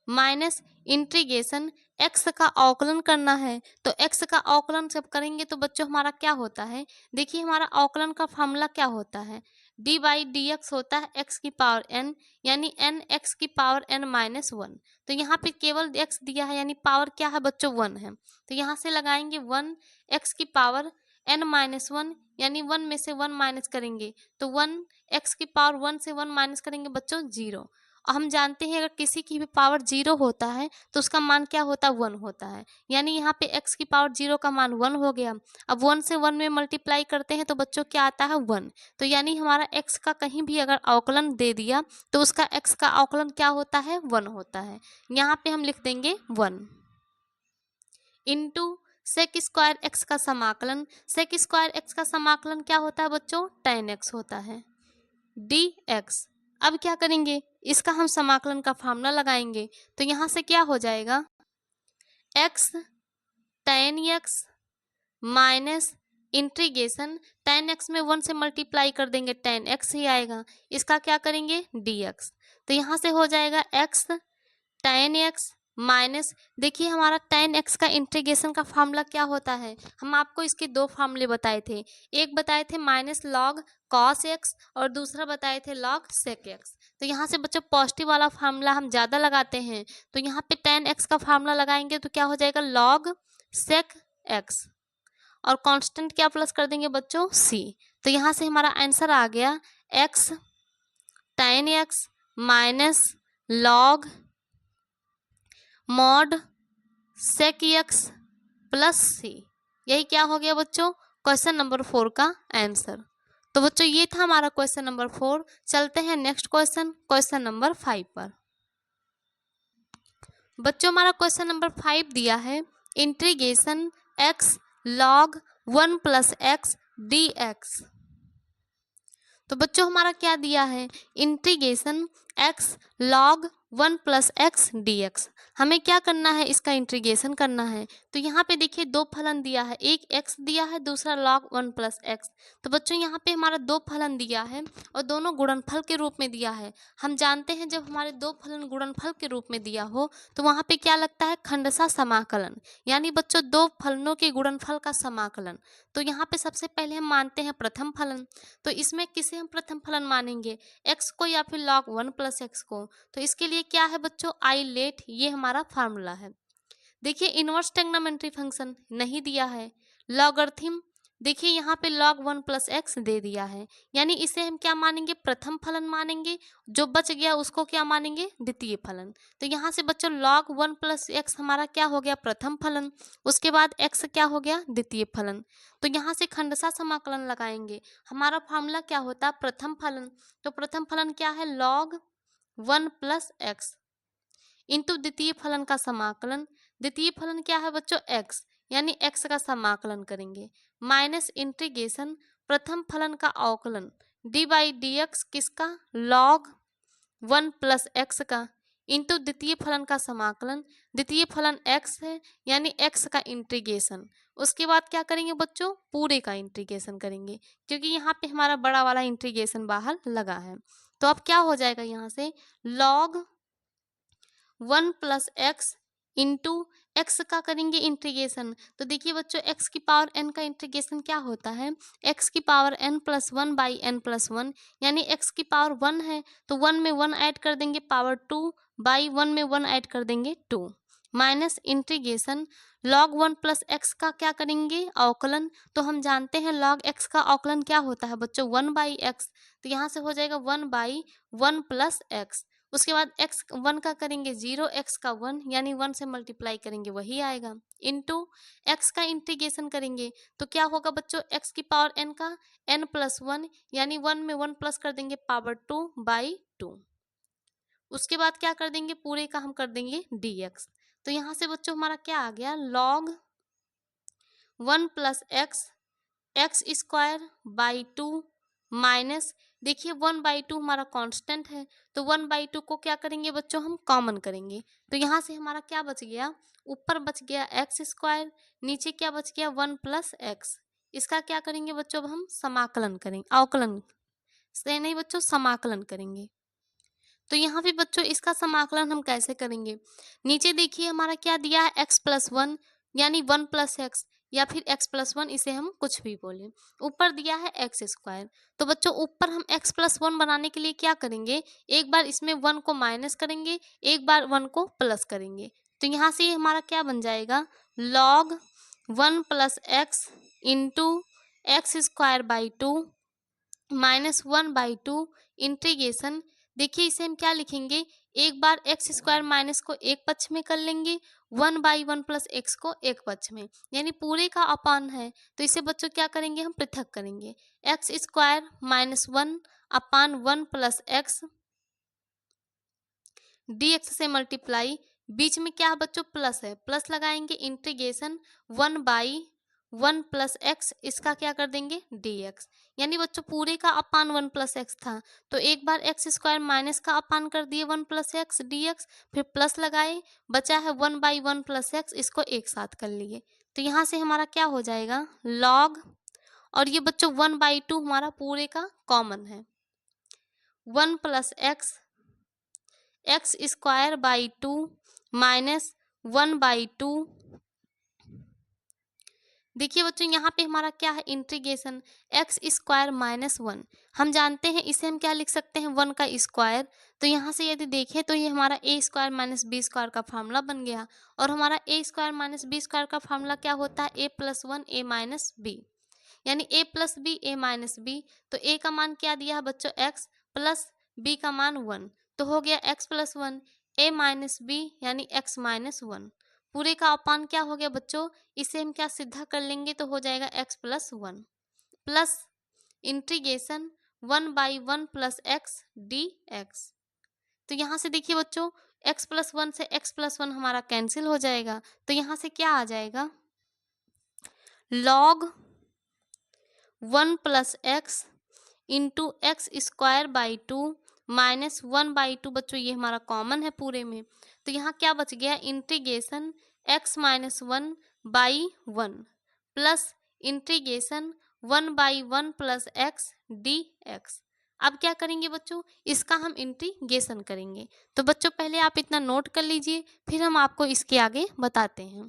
minus integration x का अवकलन करना है, तो x का अवकलन जब करेंगे तो बच्चों हमारा क्या होता है, देखिए हमारा अवकलन का फार्मूला क्या होता है d बाई डी एक्स होता है x की पावर n, यानी n x की पावर n माइनस 1। तो यहाँ पे केवल x दिया है यानी पावर क्या है बच्चों 1 है, तो यहाँ से लगाएंगे 1 x की पावर n माइनस 1, यानी 1 में से 1 माइनस करेंगे तो 1 x की पावर 1 से 1 माइनस करेंगे बच्चों 0। और हम जानते हैं अगर किसी की भी पावर 0 होता है तो उसका मान क्या होता है 1 होता है, यानी यहाँ पे x की पावर 0 का मान 1 हो गया। अब 1 से 1 में मल्टीप्लाई करते हैं तो बच्चों क्या आता है 1, तो यानी हमारा x का कहीं भी अगर अवकलन दे दिया तो उसका x का अवकलन क्या होता है 1 होता है। यहाँ पे हम लिख देंगे 1 इंटू सेक स्क्वायर एक्स का समाकलन, सेक स्क्वायर एक्स का समाकलन क्या होता है बच्चों tan x होता है dx। अब क्या करेंगे इसका हम समाकलन का फार्मूला लगाएंगे, तो यहाँ से क्या हो जाएगा x tan x minus integration tan x में 1 से मल्टीप्लाई कर देंगे tan x ही आएगा, इसका क्या करेंगे dx, तो यहाँ से हो जाएगा x tan x माइनस, देखिए हमारा tan x का इंटीग्रेशन का फार्मूला क्या होता है, हम आपको इसके दो फार्मूले बताए थे, एक बताए थे माइनस लॉग cos x और दूसरा बताए थे log sec x। तो यहाँ से बच्चों पॉजिटिव वाला फार्मूला हम ज़्यादा लगाते हैं, तो यहाँ पे tan x का फार्मूला लगाएंगे तो क्या हो जाएगा log sec x और कांस्टेंट क्या प्लस कर देंगे बच्चों c। तो यहाँ से हमारा आंसर आ गया x tan x minus log mod sec x plus C. यही क्या हो गया बच्चों, क्वेश्चन नंबर 4 का आंसर। तो बच्चों ये था हमारा क्वेश्चन नंबर 4। चलते हैं नेक्स्ट क्वेश्चन, क्वेश्चन नंबर 5 पर। बच्चों हमारा क्वेश्चन नंबर 5 दिया है integration x log 1 plus x d x. तो बच्चों हमारा क्या दिया है, integration x log 1 plus x d x. हमें क्या करना है, इसका इंटीग्रेशन करना है। तो यहाँ पे देखिए दो फलन दिया है, एक एक्स दिया है, दूसरा लॉग 1 प्लस एक्स। तो बच्चों यहाँ पे हमारा दो फलन दिया है और दोनों गुणनफल के रूप में दिया है। हम जानते हैं जब हमारे दो फलन गुणनफल के रूप में दिया हो तो वहाँ पे क्या लगता है, खंडशः समाकलन, यानी बच्चों दो फलनों के गुणनफल का समाकलन। तो यहाँ पे सबसे पहले हम मानते हैं प्रथम फलन। तो इसमें किसे हम प्रथम फलन मानेंगे, एक्स को या फिर log 1 प्लस एक्स को। तो इसके लिए क्या है बच्चों, आई लेट, ये हमारा फार्मूला है। देखिए इनवर्स ट्रिग्नोमेट्री फंक्शन नहीं दिया है, लॉगरिथम देखिए यहाँ पे log 1 प्लस एक्स दे दिया है, यानी इसे हम क्या मानेंगे, प्रथम फलन मानेंगे। जो बच गया उसको क्या मानेंगे, द्वितीय फलन। तो यहाँ से बच्चों log 1 प्लस एक्स हमारा क्या हो गया, प्रथम फलन। उसके बाद x क्या हो गया, द्वितीय फलन। तो यहाँ से खंडशः समाकलन लगाएंगे। हमारा फार्मूला क्या होता है, प्रथम फलन। तो प्रथम फलन क्या है, log 1 प्लस एक्स इंटू द्वितीय फलन का समाकलन। द्वितीय फलन क्या है बच्चों, x, यानी x का समाकलन करेंगे, माइनस इंटीग्रेशन प्रथम फलन का अवकलन डी बाई डी एक्स किसका, log 1 प्लस एक्स का, इंटू द्वितीय फलन का समाकलन। द्वितीय फलन x है, यानी x का इंटीग्रेशन। उसके बाद क्या करेंगे बच्चों, पूरे का इंटीग्रेशन करेंगे, क्योंकि यहाँ पे हमारा बड़ा वाला इंटीग्रेशन बाहर लगा है। तो अब क्या हो जाएगा, यहाँ से log 1 plus x into x का करेंगे इंटीग्रेशन। तो देखिए बच्चों एक्स की पावर एन का इंटीग्रेशन क्या होता है, एक्स की power n plus 1 by n plus 1, यानी एक्स की पावर 1 है तो 1 में 1 ऐड कर देंगे, पावर 2 बाई 1 में 1 ऐड कर देंगे 2, minus integration log 1 plus x का क्या करेंगे, अवकलन। तो हम जानते हैं log x का अवकलन क्या होता है बच्चों, 1 बाई एक्स। तो यहाँ से हो जाएगा 1 बाई 1 प्लस एक्स। उसके बाद x 1 का करेंगे 0, x का 1, यानी 1 से मल्टीप्लाई करेंगे वही आएगा, इनटू x का इंटीग्रेशन करेंगे। तो क्या होगा बच्चों, x की पावर n का n प्लस 1, यानी 1 में 1 प्लस कर देंगे, पावर 2 बाई 2। उसके बाद क्या कर देंगे, पूरे का हम कर देंगे dx। तो यहाँ से बच्चों हमारा क्या आ गया, log 1 plus x x square by 2 minus, देखिए 1 बाई 2 हमारा कांस्टेंट है, तो 1 बाई 2 को क्या करेंगे बच्चों, हम कॉमन करेंगे। तो यहाँ से हमारा क्या बच गया, ऊपर बच गया एक्स स्क्वायर, नीचे क्या बच गया 1 प्लस एक्स। इसका क्या करेंगे बच्चों, अब हम समाकलन करेंगे, अवकलन से नहीं बच्चों, समाकलन करेंगे। तो यहाँ पे बच्चों इसका समाकलन हम कैसे करेंगे, नीचे देखिए हमारा क्या दिया है, एक्स प्लस 1, यानी 1 प्लस एक्स, या फिर x प्लस 1, इसे हम कुछ भी बोलें। ऊपर दिया है एक्स स्क्वायर। तो बच्चों ऊपर हम x प्लस 1 बनाने के लिए क्या करेंगे, एक बार इसमें 1 को माइनस करेंगे, एक बार 1 को प्लस करेंगे। तो यहाँ से हमारा क्या बन जाएगा, log 1 plus x into x square by 2 minus 1 by 2 integration. देखिए इसे हम क्या लिखेंगे, एक बार एक्स स्क्वायर माइनस को एक पक्ष में कर लेंगे, 1 बाई 1 प्लस एक्स को एक पक्ष में, यानी पूरे का अपान है। तो इसे बच्चों क्या करेंगे, हम पृथक करेंगे, एक्स स्क्वायर माइनस 1 अपान 1 प्लस एक्स डी एक्स से मल्टीप्लाई, बीच में क्या है बच्चों, प्लस है, प्लस लगाएंगे, इंटीग्रेशन 1 बाई 1 प्लस एक्स, इसका क्या कर देंगे डी एक्स, यानी बच्चों पूरे का अपान 1 प्लस एक्स था, तो एक बार एक्स स्क्वायर माइनस का अपान कर दिए 1 प्लस एक्स डी एक्स, फिर प्लस लगाए, बचा है 1 बाई 1 प्लस एक्स, इसको एक साथ कर लिए। तो यहाँ से हमारा क्या हो जाएगा, लॉग, और ये बच्चों 1 बाई 2 हमारा पूरे का कॉमन है, 1 plus x x square by 2 minus 1 by 2। देखिए बच्चों यहाँ पे हमारा क्या है, इंटीग्रेशन एक्स स्क्वायर माइनस 1, हम जानते हैं इसे हम क्या लिख सकते हैं, 1 का स्क्वायर। तो यहाँ से यदि देखें तो ये हमारा ए स्क्वायर माइनस बी स्क्वायर का फार्मूला बन गया, और हमारा ए स्क्वायर माइनस बी स्क्वायर का फार्मूला क्या होता है, ए प्लस 1 ए माइनस बी, यानी ए प्लस बी ए माइनस बी। तो ए का मान क्या दिया है बच्चों, एक्स, प्लस बी का मान 1, तो हो गया x plus one, a minus B यानी x माइनस वन। पूरे का अपान क्या हो गया बच्चों, इसे हम क्या सीधा कर लेंगे तो हो जाएगा x plus one plus integration 1/1 plus x d x. तो यहाँ से देखिए बच्चों, x प्लस वन से x प्लस वन हमारा कैंसिल हो जाएगा, तो यहाँ से क्या आ जाएगा, log 1 plus x into x square by to minus 1/2 बच्चों, ये हमारा कॉमन है पूरे में, तो यहाँ क्या बच गया, integration x minus one by one plus integration 1/1 plus x d x. अब क्या करेंगे बच्चों, इसका हम इंटीग्रेशन करेंगे। तो बच्चों पहले आप इतना नोट कर लीजिए, फिर हम आपको इसके आगे बताते हैं।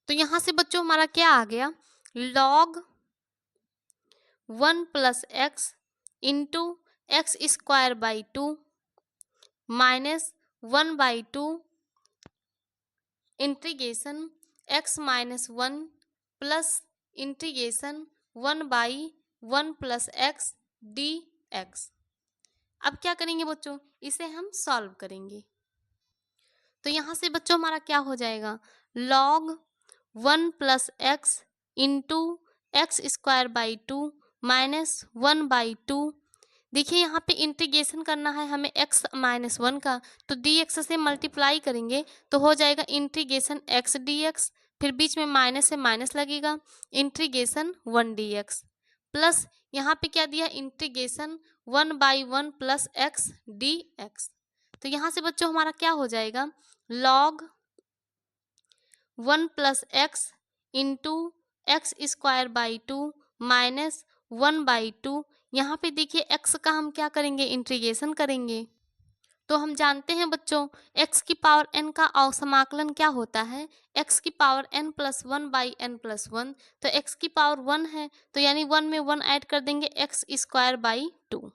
तो यहाँ से बच्चों हमारा क्या आ गया, log 1 plus x into x square by to minus 1/2 integration x minus one plus integration 1/1 plus x d x. अब क्या करेंगे बच्चों, इसे हम सॉल्व करेंगे। तो यहाँ से बच्चों हमारा क्या हो जाएगा, log 1 plus x into x square by to minus 1/2। देखिए यहाँ पे इंटीग्रेशन करना है हमें x माइनस वन का, तो dx से मल्टीप्लाई करेंगे तो हो जाएगा इंटीग्रेशन x dx, फिर बीच में माइनस से माइनस लगेगा, इंटीग्रेशन 1 dx प्लस यहाँ पे क्या दिया, इंटीग्रेशन 1/1 प्लस x dx। तो यहाँ से बच्चों हमारा क्या हो जाएगा, log 1 plus x into x square by to minus 1/2। यहाँ पे देखिए x का हम क्या करेंगे, इंटीग्रेशन करेंगे। तो हम जानते हैं बच्चों x की पावर n का अवसमाकलन क्या होता है, x की power n plus one by n plus one. तो x की पावर वन है, तो यानी वन में वन ऐड कर देंगे, एक्स स्क्वायर बाई टू।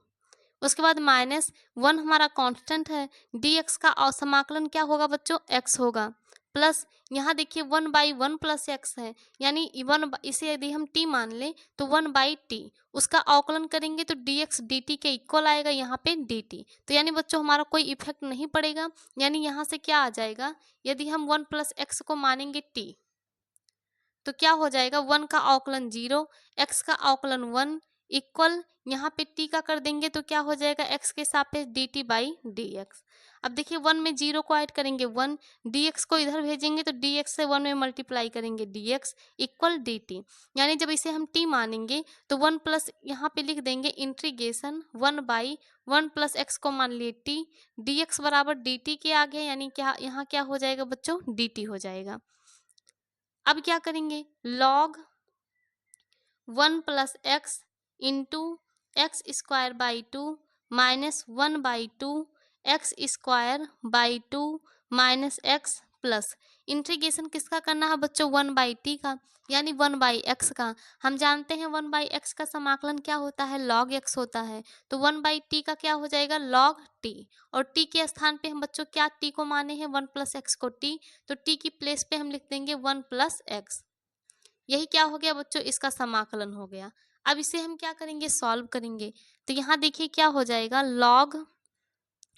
उसके बाद माइनस वन हमारा कांस्टेंट है, dx का अवसमाकलन क्या होगा बच्चों, x होगा, प्लस यहाँ देखिए 1/1 प्लस एक्स है, यानी वन, इसे यदि हम t मान लें तो 1/t, उसका अवकलन करेंगे तो dx dt के इक्वल आएगा यहाँ पे dt। तो यानी बच्चों हमारा कोई इफेक्ट नहीं पड़ेगा, यानी यहाँ से क्या आ जाएगा, यदि हम 1 प्लस एक्स को मानेंगे t तो क्या हो जाएगा, वन का अवकलन 0, एक्स का अवकलन 1 इक्वल यहाँ पे t का कर देंगे तो क्या हो जाएगा, x के सापेक्ष dt बाई dx। अब देखिए 1 में 0 को ऐड करेंगे 1, dx को इधर भेजेंगे तो dx से 1 में मल्टीप्लाई करेंगे dx इक्वल dt। यानी जब इसे हम t मानेंगे तो 1 प्लस यहाँ पे लिख देंगे इंटीग्रेशन 1/1 प्लस एक्स को मान लिए t, dx बराबर dt के आगे, यानी क्या यहाँ क्या हो जाएगा बच्चों, dt हो जाएगा। अब क्या करेंगे, log 1 plus x into x square by to minus 1/2 x square by to minus x plus integration किसका करना है बच्चों, 1/t का, यानी 1/x का। हम जानते हैं 1/x का समाकलन क्या होता है, log x होता है, तो 1/t का क्या हो जाएगा, log t। और t के स्थान पे हम बच्चों क्या t को माने हैं, 1 प्लस एक्स को t, तो t की प्लेस पे हम लिख देंगे 1 प्लस एक्स। यही क्या हो गया बच्चों, इसका समाकलन हो गया। अब इसे हम क्या करेंगे, सॉल्व करेंगे। तो यहाँ देखिए क्या हो जाएगा, log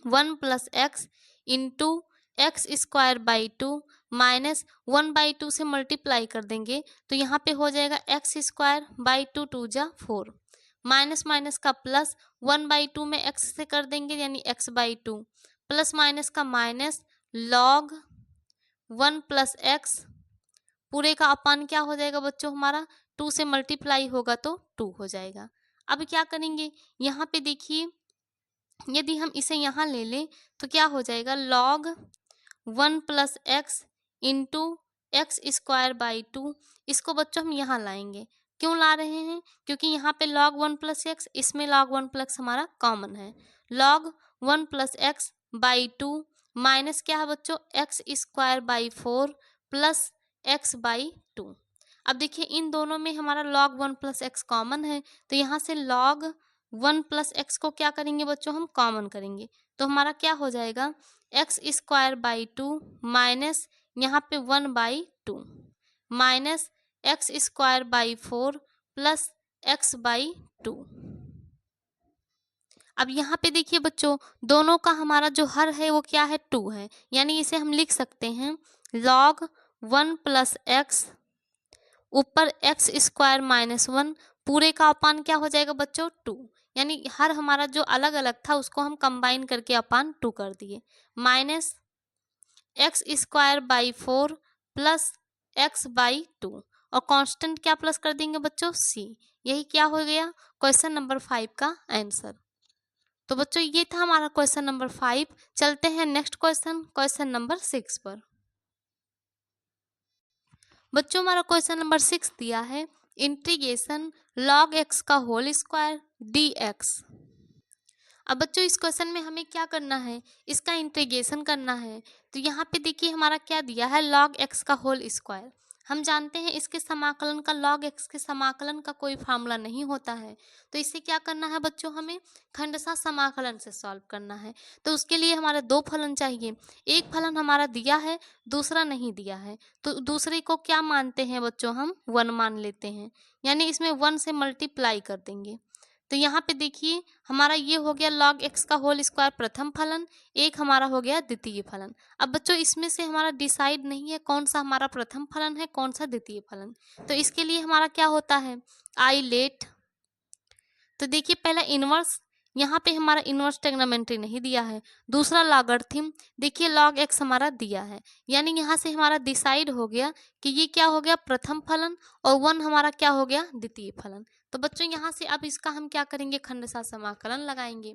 1 plus x into x square by to minus 1/2 से मल्टीप्लाई कर देंगे तो यहाँ पे हो जाएगा x square by two, two जा 4, माइनस माइनस का प्लस, 1/2 में एक्स से कर देंगे यानी x/2, प्लस माइनस का माइनस, log 1 प्लस एक्स पूरे का अपान क्या हो जाएगा बच्चों, हमारा 2 से मल्टीप्लाई होगा तो 2 हो जाएगा। अब क्या करेंगे, यहाँ पे देखिए यदि हम इसे यहाँ ले लें तो क्या हो जाएगा, log 1 plus x into x square by to. इसको बच्चों हम यहाँ लाएंगे, क्यों ला रहे हैं, क्योंकि यहाँ पे log 1 प्लस एक्स, इसमें log 1 प्लस हमारा कॉमन है, log 1 plus x by two minus क्या है बच्चों, x square by 4 plus x by two. अब देखिए इन दोनों में हमारा log 1 प्लस एक्स कॉमन है, तो यहाँ से log 1 प्लस एक्स को क्या करेंगे बच्चों, हम कॉमन करेंगे, तो हमारा क्या हो जाएगा, x square by to minus यहाँ पे 1/2 minus x square by 4 plus x by two. अब यहाँ पे देखिए बच्चों, दोनों का हमारा जो हर है वो क्या है, 2 है, यानी इसे हम लिख सकते हैं log 1 प्लस एक्स ऊपर एक्स स्क्वायर माइनस 1 पूरे का अपान क्या हो जाएगा बच्चों, 2। यानी हर हमारा जो अलग अलग था उसको हम कंबाइन करके अपान 2 कर दिए, minus x square by 4 plus x by 2, और कांस्टेंट क्या प्लस कर देंगे बच्चों, सी। यही क्या हो गया क्वेश्चन नंबर 5 का आंसर। तो बच्चों ये था हमारा क्वेश्चन नंबर 5। चलते हैं नेक्स्ट क्वेश्चन, क्वेश्चन नंबर 6 पर। बच्चों हमारा क्वेश्चन नंबर 6 दिया है इंटीग्रेशन log x का होल स्क्वायर dx। अब बच्चों इस क्वेश्चन में हमें क्या करना है, इसका इंटीग्रेशन करना है। तो यहाँ पे देखिए हमारा क्या दिया है, log x का होल स्क्वायर। हम जानते हैं इसके समाकलन का, log x के समाकलन का कोई फार्मूला नहीं होता है। तो इसे क्या करना है बच्चों, हमें खंडशः समाकलन से सॉल्व करना है। तो उसके लिए हमारे दो फलन चाहिए, एक फलन हमारा दिया है, दूसरा नहीं दिया है। तो दूसरे को क्या मानते हैं बच्चों, हम 1 मान लेते हैं, यानी इसमें 1 से मल्टीप्लाई कर देंगे। तो यहाँ पे देखिए हमारा ये हो गया log x का होल स्क्वायर प्रथम फलन, एक हमारा हो गया द्वितीय फलन। अब बच्चों इसमें से हमारा डिसाइड नहीं है कौन सा हमारा प्रथम फलन है, कौन सा द्वितीय फलन। तो इसके लिए हमारा क्या होता है, आई लेट। तो देखिए पहला इनवर्स, यहाँ पे हमारा इनवर्स ट्रिग्नोमेट्री नहीं दिया है। दूसरा लॉगरिथम, देखिए log x हमारा दिया है, यानी यहाँ से हमारा डिसाइड हो गया कि ये क्या हो गया प्रथम फलन, और 1 हमारा क्या हो गया द्वितीय फलन। तो बच्चों यहाँ से अब इसका हम क्या करेंगे, खंडशः समाकलन लगाएंगे।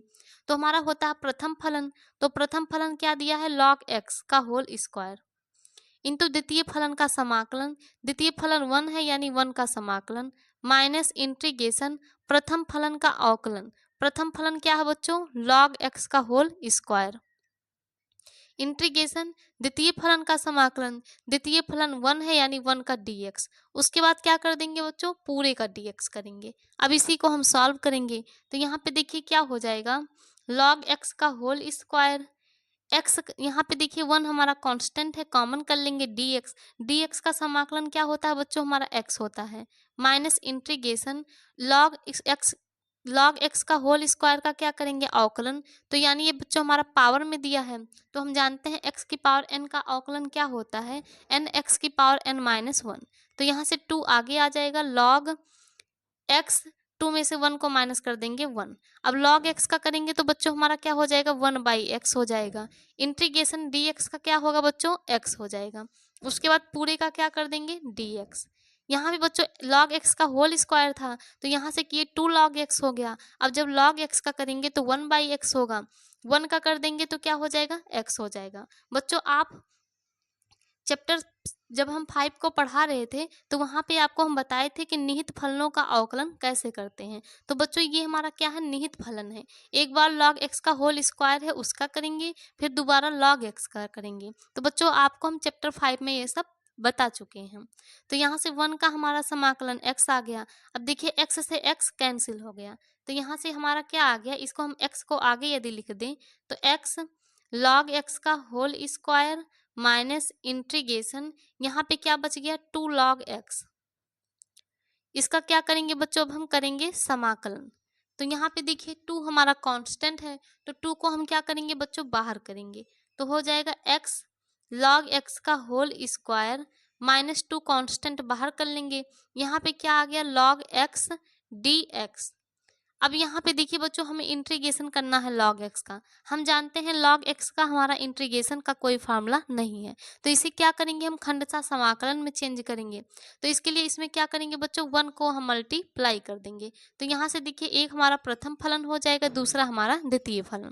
तो हमारा होता है प्रथम फलन, तो प्रथम फलन क्या दिया है, log x का होल स्क्वायर इंटू द्वितीय फलन का समाकलन, द्वितीय फलन 1 है यानी 1 का समाकलन, माइनस इंटीग्रेशन प्रथम फलन का अवकलन। प्रथम फलन क्या है बच्चों, log x का होल स्क्वायर, इंटीग्रेशन द्वितीय फलन का समाकलन, द्वितीय फलन 1 है यानी 1 का dx। उसके बाद क्या कर देंगे बच्चों, पूरे का dx करेंगे। अब इसी को हम सॉल्व करेंगे। तो यहाँ पे देखिए क्या हो जाएगा, log x का होल स्क्वायर, x यहाँ पे देखिए 1 हमारा कांस्टेंट है, कॉमन कर लेंगे dx। dx का समाकलन क्या होता है बच्चों, हमारा x होता है, माइनस इंटीग्रेशन log x का होल स्क्वायर का क्या करेंगे, अवकलन। तो यानी ये बच्चों हमारा पावर में दिया है, तो हम जानते हैं x की पावर n का अवकलन क्या होता है, n x की पावर n माइनस 1। तो यहाँ से 2 आगे आ जाएगा, log x 2 में से 1 को माइनस कर देंगे 1। अब log x का करेंगे तो बच्चों हमारा क्या हो जाएगा, 1 बाई एक्स हो जाएगा। इंटीग्रेशन dx का क्या होगा बच्चों, x हो जाएगा। उसके बाद पूरे का क्या कर देंगे, dx। यहाँ भी बच्चों log x का होल स्क्वायर था, तो यहाँ से किए 2 log x हो गया। अब जब log x का करेंगे तो 1 बाई एक्स होगा, 1 का कर देंगे तो क्या हो जाएगा, x हो जाएगा। बच्चों आप चैप्टर जब हम 5 को पढ़ा रहे थे तो वहाँ पे आपको हम बताए थे कि निहित फलनों का अवकलन कैसे करते हैं। तो बच्चों ये हमारा क्या है, निहित फलन है। एक बार log x का होल स्क्वायर है उसका करेंगे, फिर दोबारा log x का करेंगे। तो बच्चों आपको हम चैप्टर 5 में ये सब बता चुके हैं। तो यहाँ से 1 का हमारा समाकलन x आ गया। अब देखिए x से x कैंसिल हो गया, तो यहाँ से हमारा क्या आ गया, इसको हम x को आगे यदि लिख दें तो x log x का होल स्क्वायर माइनस इंटीग्रेशन, यहाँ पे क्या बच गया, 2 log x। इसका क्या करेंगे बच्चों, अब हम करेंगे समाकलन। तो यहाँ पे देखिए 2 हमारा कांस्टेंट है, तो 2 को हम क्या करेंगे बच्चों, बाहर करेंगे। तो हो जाएगा x log x का होल स्क्वायर माइनस 2 कांस्टेंट बाहर कर लेंगे। यहाँ पे क्या आ गया, log x dx। अब यहाँ पे देखिए बच्चों हमें इंटीग्रेशन करना है log x का। हम जानते हैं log x का हमारा इंटीग्रेशन का कोई फार्मूला नहीं है, तो इसे क्या करेंगे, हम खंडशः समाकलन में चेंज करेंगे। तो इसके लिए इसमें क्या करेंगे बच्चों, 1 को हम मल्टीप्लाई कर देंगे। तो यहाँ से देखिए एक हमारा प्रथम फलन हो जाएगा, दूसरा हमारा द्वितीय फलन।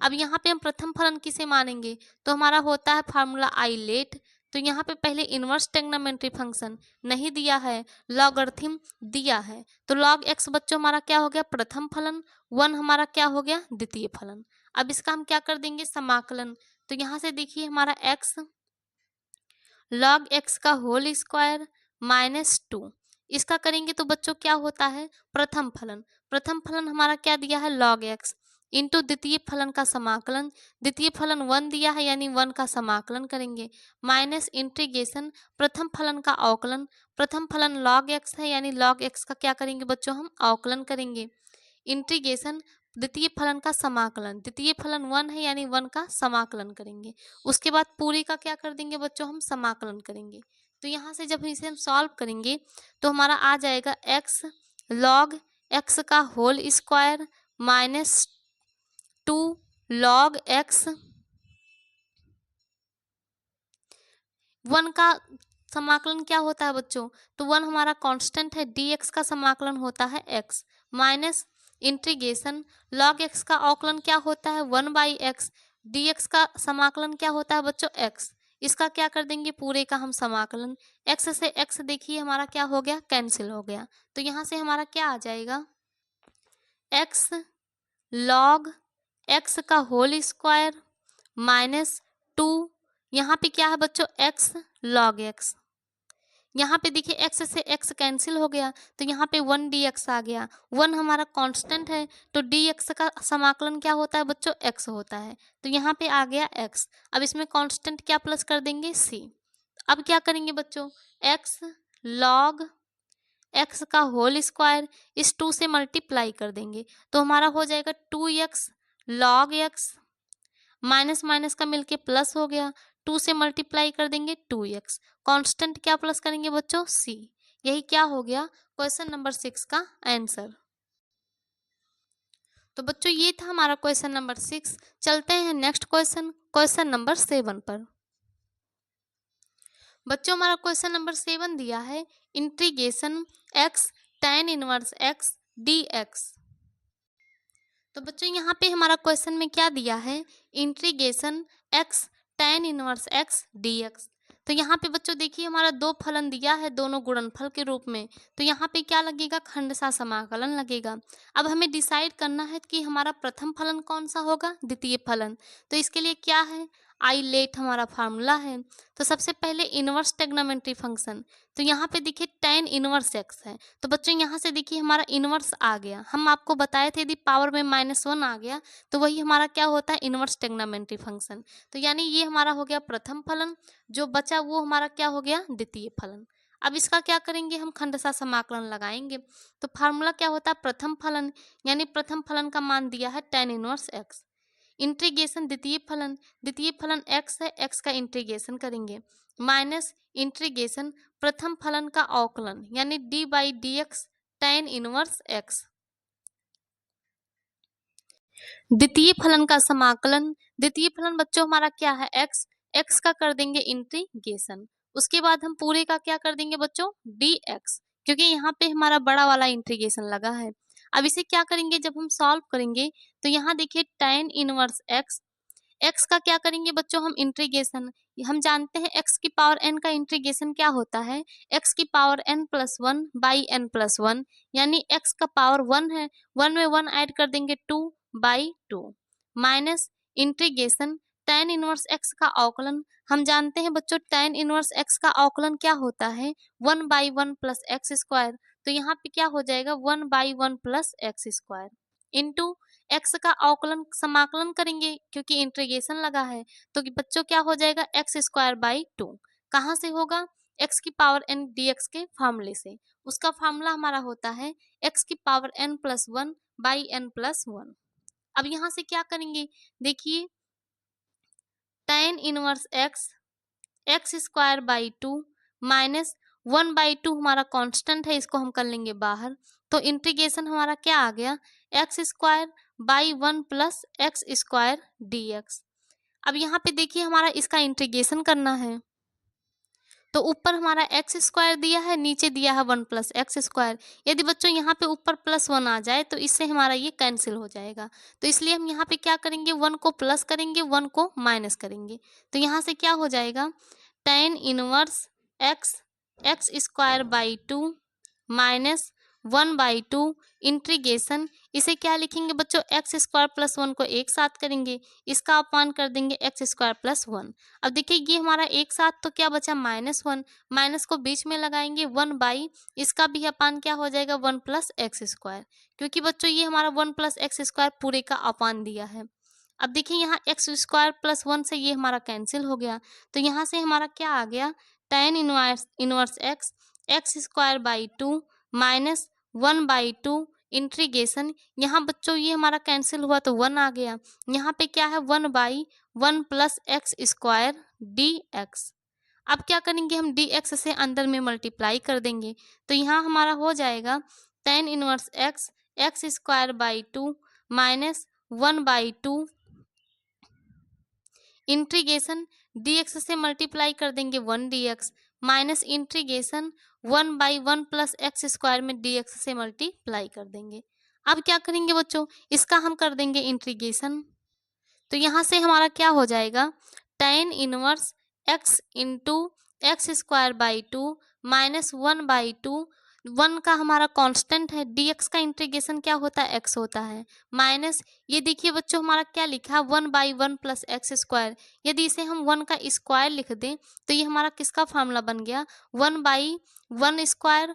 अब यहाँ पे हम प्रथम फलन किसे मानेंगे, तो हमारा होता है फार्मूला आई लेट। तो यहाँ पे पहले इनवर्स ट्रिग्नोमेट्री फंक्शन नहीं दिया है, लॉगरिथम दिया है। तो log x बच्चों हमारा क्या हो गया, प्रथम फलन, 1 हमारा क्या हो गया, द्वितीय फलन। अब इसका हम क्या कर देंगे, समाकलन। तो यहाँ से देखिए हमारा x log x का होल स्क्वायर माइनस 2, इसका करेंगे तो बच्चों क्या होता है, प्रथम फलन। प्रथम फलन हमारा क्या दिया है, log x इंटू द्वितीय फलन का समाकलन। द्वितीय फलन 1 दिया है यानी 1 का समाकलन करेंगे, माइनस इंटीग्रेशन प्रथम फलन का अवकलन। प्रथम फलन log x है यानी log x का क्या करेंगे बच्चों, हम अवकलन करेंगे। इंटीग्रेशन द्वितीय फलन का समाकलन, द्वितीय फलन 1 है यानी 1 का समाकलन करेंगे। उसके बाद पूरे का क्या कर देंगे बच्चों, हम समाकलन करेंगे। तो यहाँ से जब इसे हम सॉल्व करेंगे तो हमारा आ जाएगा x log x का whole square minus 2 log x, 1 का समाकलन क्या होता है बच्चों, तो 1 हमारा कांस्टेंट है, dx का समाकलन होता है x minus integration log x का अवकलन क्या होता है 1/x, dx का समाकलन क्या होता है बच्चों x। इसका क्या कर देंगे, पूरे का हम समाकलन, x से x देखिए हमारा क्या हो गया, कैंसिल हो गया। तो यहाँ से हमारा क्या आ जाएगा, x log x का होल स्क्वायर माइनस 2, यहाँ पे क्या है बच्चों x log x, यहाँ पे देखिए x से x कैंसिल हो गया तो यहाँ पे 1 dx आ गया। 1 हमारा कांस्टेंट है तो dx का समाकलन क्या होता है बच्चों, x होता है। तो यहाँ पे आ गया x। अब इसमें कांस्टेंट क्या प्लस कर देंगे, c। अब क्या करेंगे बच्चों, x log x का होल स्क्वायर इस 2 से मल्टीप्लाई कर देंगे तो हमारा हो जाएगा 2x log x, minus minus का मिलके प्लस हो गया, 2 से मल्टीप्लाई कर देंगे 2x, कांस्टेंट क्या प्लस करेंगे बच्चों, c। यही क्या हो गया क्वेश्चन नंबर 6 का आंसर। तो बच्चों ये था हमारा क्वेश्चन नंबर 6। चलते हैं नेक्स्ट क्वेश्चन, क्वेश्चन नंबर 7 पर। बच्चों हमारा क्वेश्चन नंबर 7 दिया है integration x tan inverse x dx। तो बच्चों यहाँ पे हमारा क्वेश्चन में क्या दिया है, integration x tan inverse x dx। तो यहाँ पे बच्चों देखिए हमारा दो फलन दिया है, दोनों गुणनफल के रूप में। तो यहाँ पे क्या लगेगा, खंडशः समाकलन लगेगा। अब हमें डिसाइड करना है कि हमारा प्रथम फलन कौन सा होगा, द्वितीय फलन। तो इसके लिए क्या है, आई लेट हमारा फार्मूला है। तो सबसे पहले इनवर्स टेग्नोमेट्री फंक्शन, तो यहाँ पे देखिए tan इनवर्स x है। तो बच्चों यहाँ से देखिए हमारा इनवर्स आ गया, हम आपको बताए थे यदि पावर में -1 आ गया तो वही हमारा क्या होता है, इनवर्स टेग्नोमेट्री फंक्शन। तो यानी ये हमारा हो गया प्रथम फलन, जो बचा वो हमारा क्या हो गया, द्वितीय फलन। अब इसका क्या करेंगे, हम खंडशः समाकलन लगाएंगे। तो फार्मूला क्या होता है, प्रथम फलन, यानी प्रथम फलन का मान दिया है tan इनवर्स x। इंटीग्रेशन द्वितीय फलन, द्वितीय फलन x है, x का इंटीग्रेशन करेंगे माइनस इंटीग्रेशन प्रथम फलन का अवकलन यानी d/dx tan इनवर्स x। द्वितीय फलन का समाकलन, द्वितीय फलन बच्चों हमारा क्या है x, x का कर देंगे इंटीग्रेशन, उसके बाद हम पूरे का क्या कर देंगे बच्चों, dx, क्योंकि यहाँ पे हमारा बड़ा वाला इंटीग्रेशन लगा है। अब इसे क्या करेंगे, जब हम सॉल्व करेंगे तो यहाँ देखिए tan इनवर्स x, x का क्या करेंगे बच्चों, हम इंटीग्रेशन, हम जानते हैं x की पावर n का इंटीग्रेशन क्या होता है, x की पावर n+1 बाई n+1, यानी x का पावर 1 है, 1 में 1 ऐड कर देंगे 2/2 minus integration tan inverse x का अवकलन, हम जानते हैं बच्चों tan इनवर्स x का अवकलन क्या होता है, 1/1 प्लस एक्स स्क्वायर। तो यहाँ पे क्या हो जाएगा 1/1 plus x square into x का अवकलन समाकलन करेंगे क्योंकि इंटीग्रेशन लगा है, तो कि बच्चों क्या हो जाएगा x²/2। कहाँ से होगा, x की पावर n dx के फार्मूले से। उसका फार्मूला हमारा होता है x की पावर n+1 बाई n+1। अब यहाँ से क्या करेंगे, देखिए tan inverse x, x²/2 minus 1/2 हमारा कांस्टेंट है, इसको हम कर लेंगे बाहर। तो इंटीग्रेशन हमारा क्या आ गया, x²/1 प्लस x² dx। अब यहाँ पे देखिए हमारा इसका इंटीग्रेशन करना है, तो ऊपर हमारा x² दिया है, नीचे दिया है 1 प्लस x²। यदि बच्चों यहाँ पे ऊपर +1 आ जाए तो इससे हमारा ये कैंसिल हो जाएगा। तो इसलिए हम यहाँ पे क्या करेंगे, 1 को प्लस करेंगे, 1 को माइनस करेंगे। तो यहाँ से क्या हो जाएगा, tan inverse x, x²/2 minus 1/2 integration, इसे क्या लिखेंगे बच्चों, x² + 1 को एक साथ करेंगे, इसका अपान कर देंगे x² + 1। अब देखिए ये हमारा एक साथ तो क्या बचा -1, माइनस को बीच में लगाएंगे 1/ इसका भी अपान क्या हो जाएगा 1 प्लस x², क्योंकि बच्चों ये हमारा 1 प्लस x² पूरे का अपान दिया है। अब देखिए यहाँ x² + 1 से ये हमारा कैंसिल हो गया, तो यहाँ से हमारा क्या आ गया, tan inverse x, x² / 2 minus 1/2 integration, यहाँ बच्चों ये हमारा कैंसिल हुआ तो 1 आ गया। यहाँ पे क्या है 1/1 plus x square D x. अब क्या करेंगे हम डी एक्स से अंदर में मल्टीप्लाई कर देंगे, तो यहाँ हमारा हो जाएगा tan inverse x x square by 2 minus 1/2 integration D x से मल्टीप्लाई कर देंगे 1 D x minus integration 1/1 plus x square में डी एक्स से मल्टीप्लाई कर देंगे। अब क्या करेंगे बच्चों, इसका हम कर देंगे इंटीग्रेशन, तो यहाँ से हमारा क्या हो जाएगा tan inverse x into x square by 2 minus 1/2 1 का हमारा कांस्टेंट है, dx का इंटीग्रेशन क्या होता है x होता है, माइनस ये देखिए बच्चों हमारा क्या लिखा है 1/1 प्लस एक्स स्क्वायर। यदि इसे हम 1 का स्क्वायर लिख दें तो ये हमारा किसका फार्मूला बन गया 1/1 स्क्वायर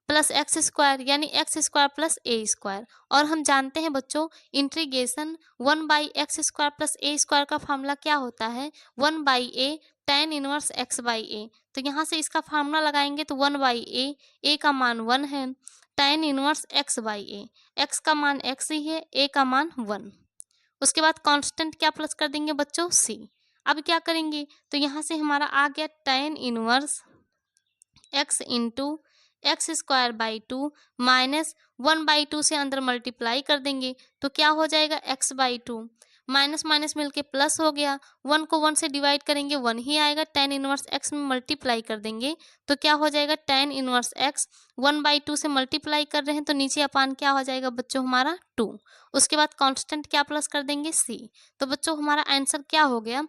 प्लस एक्स स्क्वायर, यानी x square plus a square. और हम जानते हैं बच्चों integration 1/x square plus a square का फार्मूला क्या होता है 1/a tan inverse x by a. तो यहाँ से इसका फार्मूला लगाएंगे तो 1/a, a का मान 1 है, tan inverse x by A, x का मान x ही है, a का मान 1। उसके बाद कांस्टेंट क्या प्लस कर देंगे बच्चों c। अब क्या करेंगे तो यहाँ से हमारा आ गया tan inverse x into x square by 2 minus 1/2 से अंदर मल्टीप्लाई कर देंगे तो क्या हो जाएगा x/2 माइनस माइनस मिलके प्लस हो गया, 1 को 1 से डिवाइड करेंगे 1 ही आएगा, tan इनवर्स x में मल्टीप्लाई कर देंगे तो क्या हो जाएगा tan इनवर्स x 1/2 से मल्टीप्लाई कर रहे हैं तो नीचे अपान क्या हो जाएगा बच्चों हमारा 2। उसके बाद कांस्टेंट क्या प्लस कर देंगे c। तो बच्चों हमारा आंसर क्या हो गया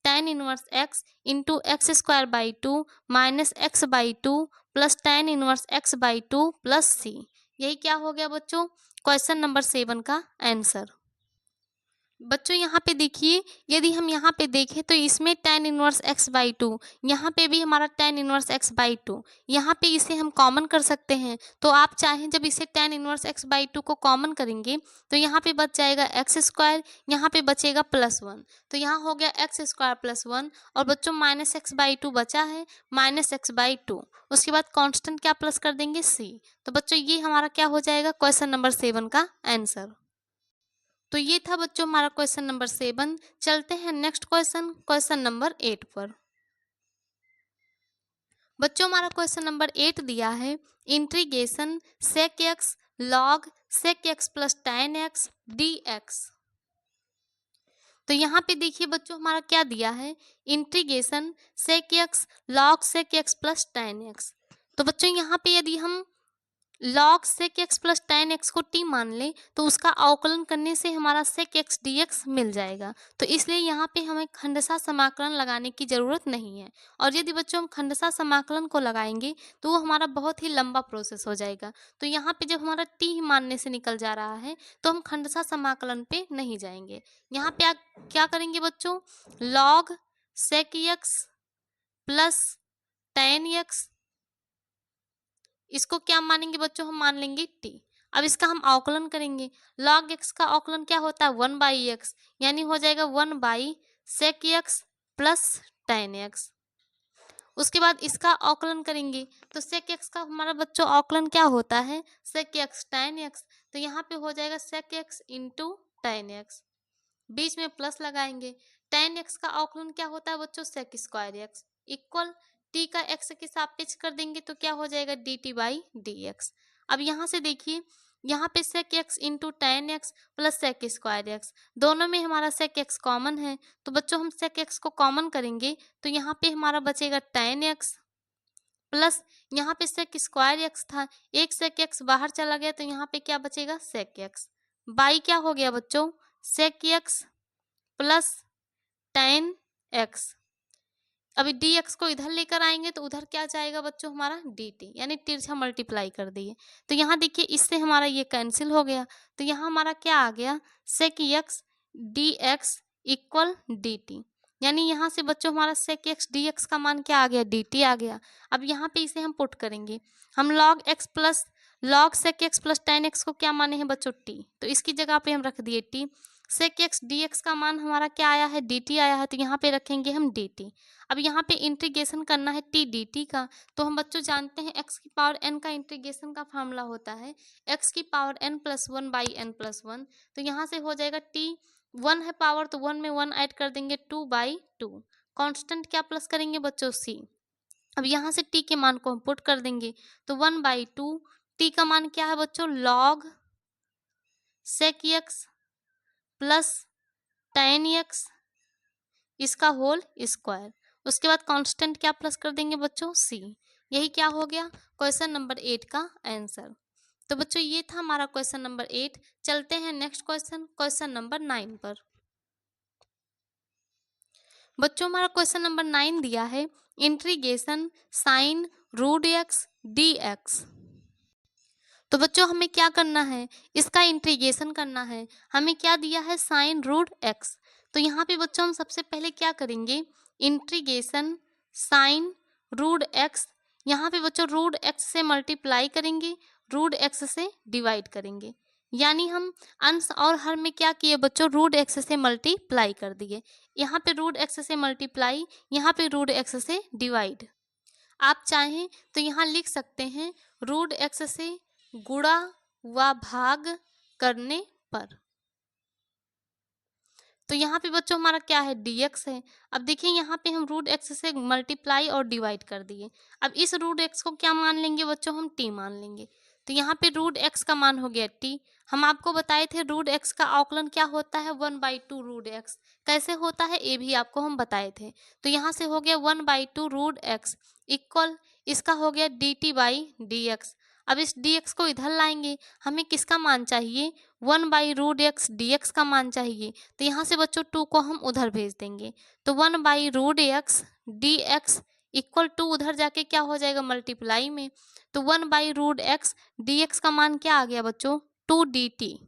tan inverse x into x square by 2 minus x/2 plus tan inverse x/2 plus c। यही क्या हो गया बच्चों क्वेश्चन नंबर 7 का आंसर। बच्चों यहाँ पे देखिए यदि हम यहाँ पे देखें तो इसमें tan इनवर्स x/2, यहाँ पे भी हमारा tan इनवर्स x/2, यहाँ पे इसे हम कॉमन कर सकते हैं। तो आप चाहें जब इसे tan इनवर्स x/2 को कॉमन करेंगे तो यहाँ पे बच जाएगा एक्स स्क्वायर, यहाँ पे बचेगा +1, तो यहाँ हो गया एक्स स्क्वायर +1 और बच्चों माइनस x/2 बचा है माइनस x/2। उसके बाद कांस्टेंट क्या प्लस कर देंगे c। तो बच्चों ये हमारा क्या हो जाएगा क्वेश्चन नंबर 7 का आंसर। तो ये था बच्चों हमारा क्वेश्चन नंबर 7। चलते हैं नेक्स्ट क्वेश्चन, क्वेश्चन नंबर 8 पर। बच्चों हमारा क्वेश्चन नंबर 8 दिया है integration sec x log sec x plus tan x dx। तो यहाँ पे देखिए बच्चों हमारा क्या दिया है integration sec x log sec x plus tan x। तो बच्चों यहाँ पे यदि हम log sec x plus tan x को t मान लें तो उसका अवकलन करने से हमारा sec x dx मिल जाएगा। तो इसलिए यहाँ पे हमें खंडशः समाकलन लगाने की ज़रूरत नहीं है। और यदि बच्चों हम खंडशः समाकलन को लगाएंगे तो वो हमारा बहुत ही लंबा प्रोसेस हो जाएगा। तो यहाँ पे जब हमारा t मानने से निकल जा रहा है तो हम खंडशः समाकलन पे नहीं जाएंगे। यहाँ पे क्या करेंगे बच्चों log sec x plus tan x, इसको क्या मानेंगे बच्चों हम मान लेंगे t। अब इसका हम अवकलन करेंगे, log x का अवकलन क्या होता है 1/x, यानी हो जाएगा 1/sec x plus tan x। उसके बाद इसका अवकलन करेंगे तो sec x का हमारा बच्चों अवकलन क्या होता है sec x tan x। तो यहाँ पे हो जाएगा sec x into tan x, बीच में प्लस लगाएंगे। tan x का अवकलन क्या होता है बच्चों sec square x equal t का x के सापेक्ष कर देंगे तो क्या हो जाएगा dt बाई dx। अब यहाँ से देखिए यहाँ पे sec x into tan x plus sec square x, दोनों में हमारा sec x कॉमन है तो बच्चों हम sec x को कॉमन करेंगे तो यहाँ पे हमारा बचेगा tan x प्लस यहाँ पे sec स्क्वायर x था, एक sec x बाहर चला गया तो यहाँ पे क्या बचेगा sec x बाई क्या हो गया बच्चों sec x plus tan x। अभी dx को इधर लेकर आएंगे तो उधर क्या जाएगा बच्चों हमारा dt, यानी तिरछा मल्टीप्लाई कर दिए। तो यहाँ देखिए इससे हमारा ये कैंसिल हो गया तो यहाँ हमारा क्या आ गया sec x dx equal dt, यानी यहाँ से बच्चों हमारा sec x dx का मान क्या आ गया dt आ गया। अब यहाँ पे इसे हम पुट करेंगे, हम log x plus log sec x plus tan x को क्या माने हैं बच्चों t, तो इसकी जगह पे हम रख दिए t। Sec x d x का मान हमारा क्या आया है, डी टी आया है, तो यहाँ पे रखेंगे हम डी टी। अब यहाँ पे इंटीग्रेशन करना है टी डी टी का, तो हम बच्चों जानते हैं एक्स की पावर एन का इंटीग्रेशन का फार्मूला होता है एक्स की power n plus one by n plus one. तो यहाँ से हो जाएगा टी, वन है पावर तो वन में वन ऐड कर देंगे, टू बाई टू। कॉन्स्टेंट क्या प्लस करेंगे बच्चों, सी। अब यहाँ से टी के मान को हम पुट कर देंगे, तो वन बाई टू, टी का मान क्या है बच्चों, log sec x plus tan x इसका होल स्क्वायर। उसके बाद कांस्टेंट क्या प्लस कर देंगे बच्चों, सी। यही क्या हो गया क्वेश्चन नंबर 8 का आंसर। तो बच्चों ये था हमारा क्वेश्चन नंबर 8। चलते हैं नेक्स्ट क्वेश्चन, क्वेश्चन नंबर 9 पर। बच्चों हमारा क्वेश्चन नंबर 9 दिया है integration sine root x d x. तो बच्चों हमें क्या करना है, इसका इंटीग्रेशन करना है। हमें क्या दिया है, साइन रूट एक्स। तो यहाँ पे बच्चों हम सबसे पहले क्या करेंगे, इंटीग्रेशन साइन रूट एक्स। यहाँ पे बच्चों रूट एक्स से मल्टीप्लाई करेंगे, रूट एक्स से डिवाइड करेंगे। यानी हम अंश और हर में क्या किए बच्चों, रूट एक्स से मल्टीप्लाई कर दिए। यहाँ पे रूट एक्स से मल्टीप्लाई, यहाँ पे रूट एक्स से डिवाइड। आप चाहें तो यहाँ लिख सकते हैं रूट एक्स से गुणा व भाग करने पर। तो यहाँ पे बच्चों हमारा क्या है, dx है। अब देखिए यहाँ पे हम रूट एक्स से मल्टीप्लाई और डिवाइड कर दिए। अब इस रूट एक्स को क्या मान लेंगे बच्चों, हम t मान लेंगे। तो यहाँ पे रूट एक्स का मान हो गया t। हम आपको बताए थे रूट एक्स का अवकलन क्या होता है, one by two root x. कैसे होता है ये भी आपको हम बताए थे। तो यहाँ से हो गया one by two root x equal, इसका हो गया d t by d x. अब इस dx को इधर लाएंगे, हमें किसका मान चाहिए, one by root x d x का मान चाहिए। तो यहाँ से बच्चों टू को हम उधर भेज देंगे, तो one by root x d x equal to उधर जाके क्या हो जाएगा, मल्टीप्लाई में। तो one by root x d x का मान क्या आ गया बच्चों, टू डी टी।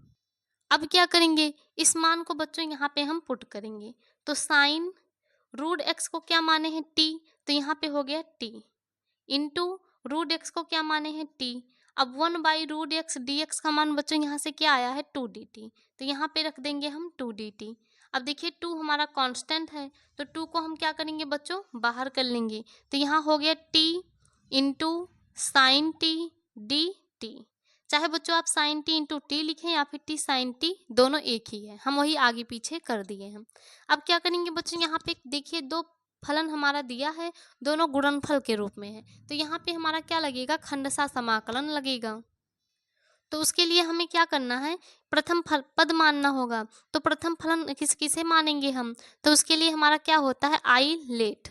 अब क्या करेंगे, इस मान को बच्चों यहाँ पे हम पुट करेंगे। तो साइन रूट एक्स को क्या माने हैं, टी। तो यहाँ पे हो गया टी इंटू रूट एक्स को क्या माने हैं, टी। अब one by root x d x का मान बच्चों यहाँ से क्या आया है, टू डी टी। तो यहाँ पे रख देंगे हम टू डी टी। अब देखिए टू हमारा कांस्टेंट है, तो टू को हम क्या करेंगे बच्चों, बाहर कर लेंगे। तो यहाँ हो गया T into sine T d T. चाहे बच्चों आप साइन टी इंटू टी लिखें या फिर टी साइन टी, दोनों एक ही है, हम वही आगे पीछे कर दिए हैं। अब क्या करेंगे बच्चों, यहाँ पे देखिए दो फलन हमारा दिया है, दोनों गुणनफल के रूप में है। तो यहाँ पे हमारा क्या लगेगा, खंडशः समाकलन लगेगा। तो उसके लिए हमें क्या करना है, प्रथम फल पद मानना होगा। तो प्रथम फलन किसे मानेंगे हम, तो उसके लिए हमारा क्या होता है, आई लेट।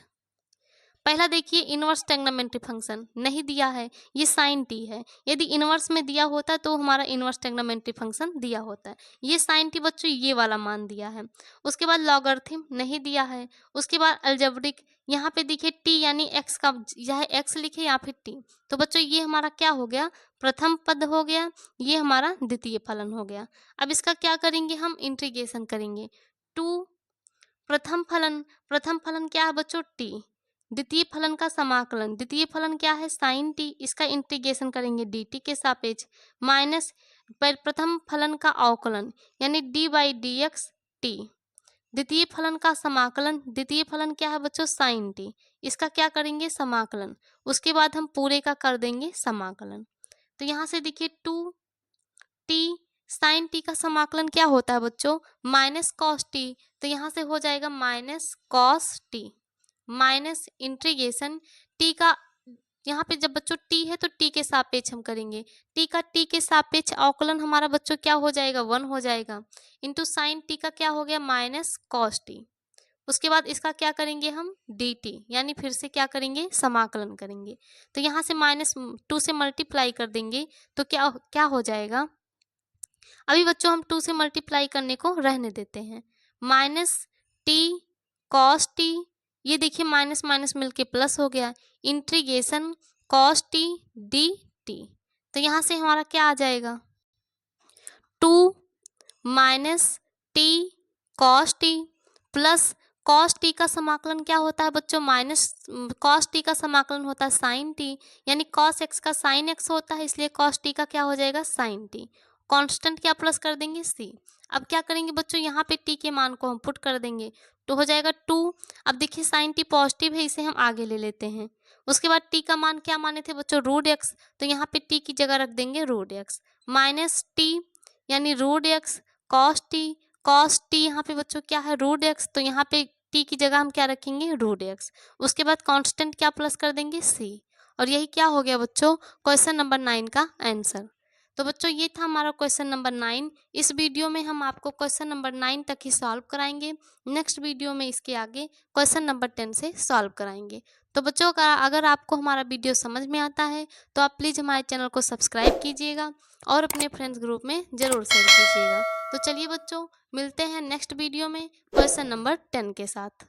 पहला देखिए इनवर्स ट्रिग्नोमेट्री फंक्शन नहीं दिया है, ये साइन टी है। यदि इनवर्स में दिया होता तो हमारा इनवर्स ट्रिग्नोमेट्री फंक्शन दिया होता है। ये साइन टी बच्चों ये वाला मान दिया है। उसके बाद लॉगरिथम नहीं दिया है। उसके बाद अलजेब्रिक, यहाँ पे देखिए टी यानी एक्स का, यह एक्स लिखे या फिर टी। तो बच्चों ये हमारा क्या हो गया, प्रथम पद हो गया, ये हमारा द्वितीय फलन हो गया। अब इसका क्या करेंगे, हम इंटीग्रेशन करेंगे। टू प्रथम फलन क्या है बच्चों, टी। द्वितीय फलन का समाकलन, द्वितीय फलन क्या है, साइन टी। इसका इंटीग्रेशन करेंगे डी टी के सापेक्ष, माइनस प्रथम फलन का अवकलन यानी D by d x T. द्वितीय फलन का समाकलन, द्वितीय फलन क्या है बच्चों, साइन टी। इसका क्या करेंगे, समाकलन। उसके बाद हम पूरे का कर देंगे समाकलन। तो यहाँ से देखिए टू टी साइन टी का समाकलन क्या होता है बच्चों, माइनस कॉस टी। तो यहाँ से हो जाएगा minus cos T minus integration T का, यहाँ पे जब बच्चों टी है तो टी के सापेक्ष हम करेंगे। टी का टी के सापेक्ष अवकलन हमारा बच्चों क्या हो जाएगा, वन हो जाएगा। इंटू साइन टी का क्या हो गया, माइनस कॉस टी। उसके बाद इसका क्या करेंगे हम, डी टी, यानी फिर से क्या करेंगे, समाकलन करेंगे। तो यहाँ से माइनस टू से मल्टीप्लाई कर देंगे तो क्या क्या हो जाएगा, अभी बच्चों हम टू से मल्टीप्लाई करने को रहने देते हैं। माइनस टी कॉस टी, ये देखिए माइनस माइनस मिलके प्लस हो गया, integration cos t d t. तो यहाँ से हमारा क्या आ जाएगा, two minus t cos t plus cos t का समाकलन क्या होता है बच्चों, माइनस कॉस टी का समाकलन होता है साइन टी, यानी कॉस एक्स का साइन एक्स होता है, इसलिए कॉस टी का क्या हो जाएगा, साइन टी। कांस्टेंट क्या प्लस कर देंगे c। अब क्या करेंगे बच्चों, यहाँ पे t के मान को हम पुट कर देंगे तो हो जाएगा 2। अब देखिए साइन t पॉजिटिव है, इसे हम आगे ले लेते हैं। उसके बाद t का मान क्या माने थे बच्चों, रूट x, तो यहाँ पे t की जगह रख देंगे रूट x माइनस t यानी रूट x कॉस t यहाँ पे बच्चों क्या है रूट x, तो यहाँ पे t की जगह हम क्या रखेंगे रूट x। उसके बाद कांस्टेंट क्या प्लस कर देंगे c। और यही क्या हो गया बच्चों क्वेश्चन नंबर 9 का आंसर। तो बच्चों ये था हमारा क्वेश्चन नंबर 9। इस वीडियो में हम आपको क्वेश्चन नंबर 9 तक ही सॉल्व कराएंगे। नेक्स्ट वीडियो में इसके आगे क्वेश्चन नंबर 10 से सॉल्व कराएंगे। तो बच्चों का अगर आपको हमारा वीडियो समझ में आता है तो आप प्लीज़ हमारे चैनल को सब्सक्राइब कीजिएगा और अपने फ्रेंड्स ग्रुप में ज़रूर शेयर कीजिएगा। तो चलिए बच्चों मिलते हैं नेक्स्ट वीडियो में क्वेश्चन नंबर 10 के साथ।